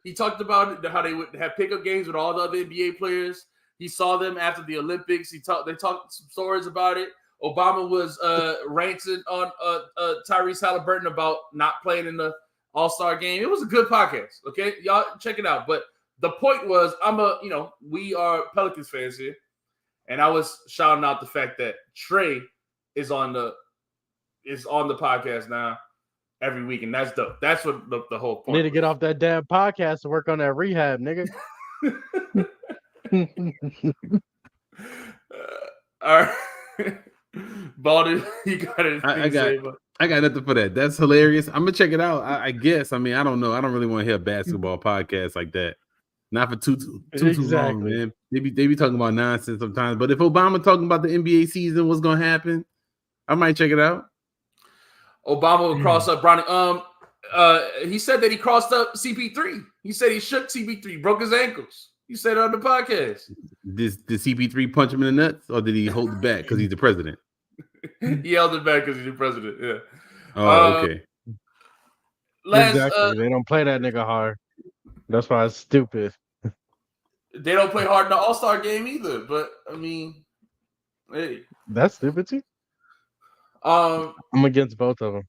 he talked about how they would have pickup games with all the other NBA players. He saw them after the Olympics. They talked some stories about it. Obama was ranting on Tyrese Halliburton about not playing in the All-Star game. It was a good podcast. Okay, y'all check it out. But the point was, we are Pelicans fans here, and I was shouting out the fact that Trey is on the podcast now every week, and that's dope. That's what the whole point. Need to get off that damn podcast and work on that rehab, nigga. All right, Baldy, you got it. I got nothing for that. That's hilarious. I'm gonna check it out. I guess. I mean, I don't know. I don't really want to hear a basketball podcast like that. Not for too long, man. They be talking about nonsense sometimes. But if Obama talking about the NBA season, what's gonna happen? I might check it out. Obama will cross up Bronny. He said that he crossed up CP3. He said he shook CP3, broke his ankles. He said it on the podcast. Did CP3 punch him in the nuts, or did he hold it back because he's the president? He held it back because he's the president. Yeah. Oh, okay. Exactly. They don't play that nigga hard. That's why it's stupid. They don't play hard in the All-Star game either. But I mean, hey, that's stupid too. I'm against both of them.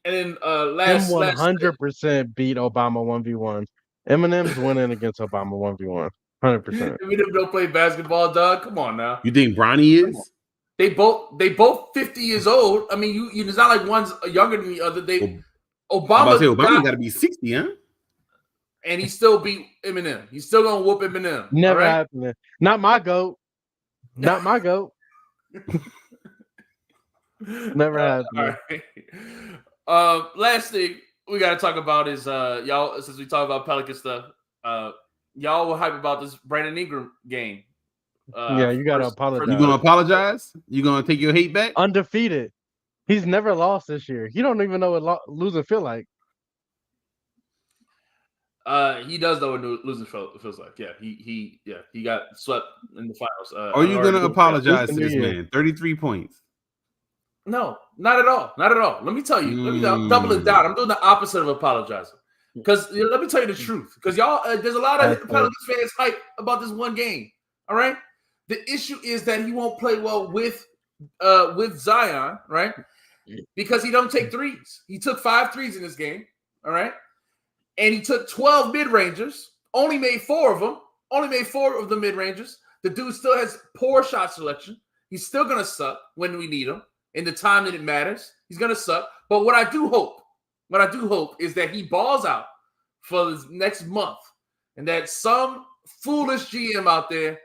And then last 100% beat Obama 1v1. Eminem's winning against Obama 1v1. 100%. Eminem don't play basketball, dog. Come on now. You think Bronny is? They both 50 years old. I mean, it's not like one's younger than the other. Obama got to be 60, huh? And he still beat Eminem. He's still gonna whoop Eminem. Never happened. Not my goat. Not my goat. Never happened. All right. Last thing we got to talk about is y'all. Since we talk about Pelican stuff, y'all were hype about this Brandon Ingram game. Yeah, you gotta apologize. You gonna apologize? You gonna take your hate back? Undefeated. He's never lost this year. He don't even know what losing feel like. He does know what losing feels like. Yeah, he got swept in the finals. Are you gonna apologize to this man? 33 points. No, not at all. Not at all. Let me tell you. Let me double it down. I'm doing the opposite of apologizing. Because let me tell you the truth. Because y'all, there's a lot of Pelicans fans hype about this one game. All right. The issue is that he won't play well with Zion, right? Because he don't take threes. He took 5 threes in this game. All right. And he took 12 mid-rangers, only made 4 of them, only made 4 of the mid-rangers. The dude still has poor shot selection. He's still going to suck when we need him. In the time that it matters, he's going to suck. But what I do hope is that he balls out for the next month and that some foolish GM out there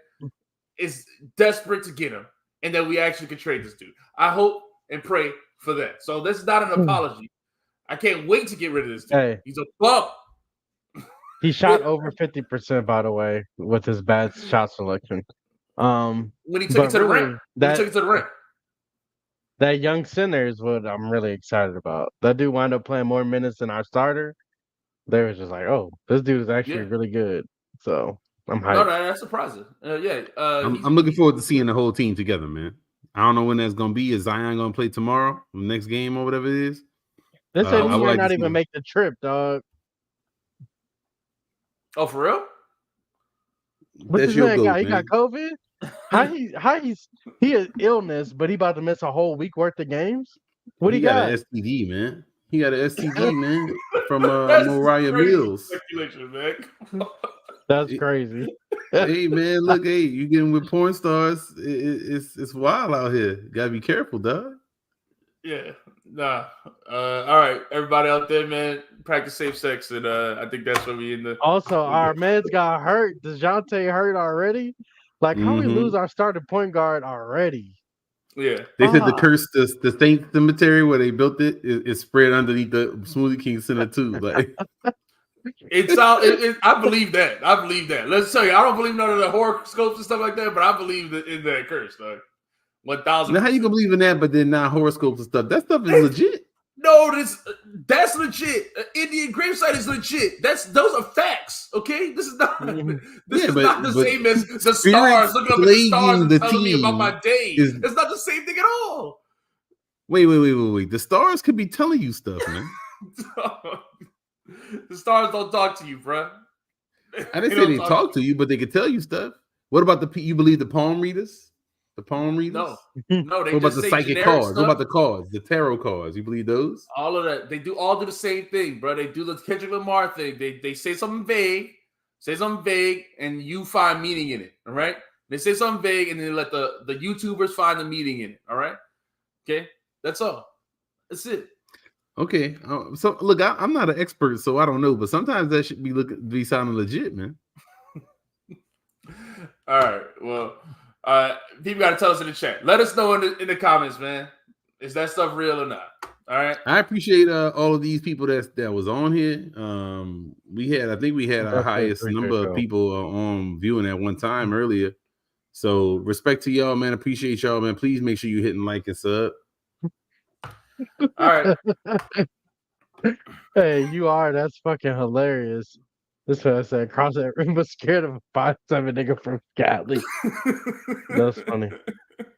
is desperate to get him, and that we actually could trade this dude. I hope and pray for that. So this is not an apology. I can't wait to get rid of this dude. Hey. He's a bum. He shot over 50%, by the way, with his bad shot selection. When he took it to the rim. That young center is what I'm really excited about. That dude wound up playing more minutes than our starter. They were just like, oh, this dude is actually really good. So I'm hyped. No, that's surprising. I'm looking forward to seeing the whole team together, man. I don't know when that's gonna be. Is Zion gonna play tomorrow, next game or whatever it is? They said he might not even make the trip, dog. Oh, for real? What this man got? He got COVID? He has illness, but he about to miss a whole week worth of games? What he got? An STD, man. He got an STD, man, from Mariah Mills. Speculation, man. That's crazy. Hey, man, look, you getting with porn stars? It's wild out here. Gotta be careful, dog. Yeah, nah. All right, everybody out there, man, practice safe sex, and I think that's what we in the. Also, our meds got hurt. DeJounte hurt already. Like, how we lose our starting point guard already? Yeah, they said the curse, the Saint Cemetery where they built it is spread underneath the Smoothie King Center too. Like, it's all. I believe that. I believe that. Let's tell you, I don't believe none of the horoscopes and stuff like that, but I believe in that curse, though. 1,000. Now, how you gonna believe in that, but then not horoscopes and stuff? That stuff is legit. No, that's legit. Indian gravesite is legit. Those are facts. Okay, this is not. This is not the same as the stars. Looking up at the stars and telling me about my day. It's not the same thing at all. Wait. The stars could be telling you stuff, man. The stars don't talk to you, bro. I didn't say they talk to you, but they could tell you stuff. What about you believe the palm readers? The palm readers? No. What about the psychic cards? Stuff? What about the cards? The tarot cards? You believe those? All of that. They all do the same thing, bro. They do the Kendrick Lamar thing. They say something vague, and you find meaning in it. All right. They say something vague, and then let the YouTubers find the meaning in it. All right. Okay. That's all. That's it. Okay. So look, I'm not an expert, so I don't know, but sometimes that should be sounding legit, man. All right. Well. People got to tell us in the chat. Let us know in the comments, man. Is that stuff real or not? All right. I appreciate all of these people that was on here. I think we had our highest number of people on viewing at one time earlier. So respect to y'all, man. Appreciate y'all, man. Please make sure you hitting like and sub. All right. Hey, that's fucking hilarious. This man said, cross that room, but scared of a 5'7" nigga from Cali. That's funny.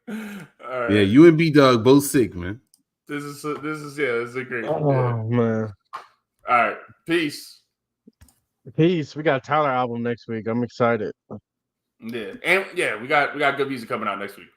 All right. Yeah, you and B-Dog both sick, man. This is a great. Oh, man. All right. Peace. We got a Tyler album next week. I'm excited. Yeah. And we got good music coming out next week.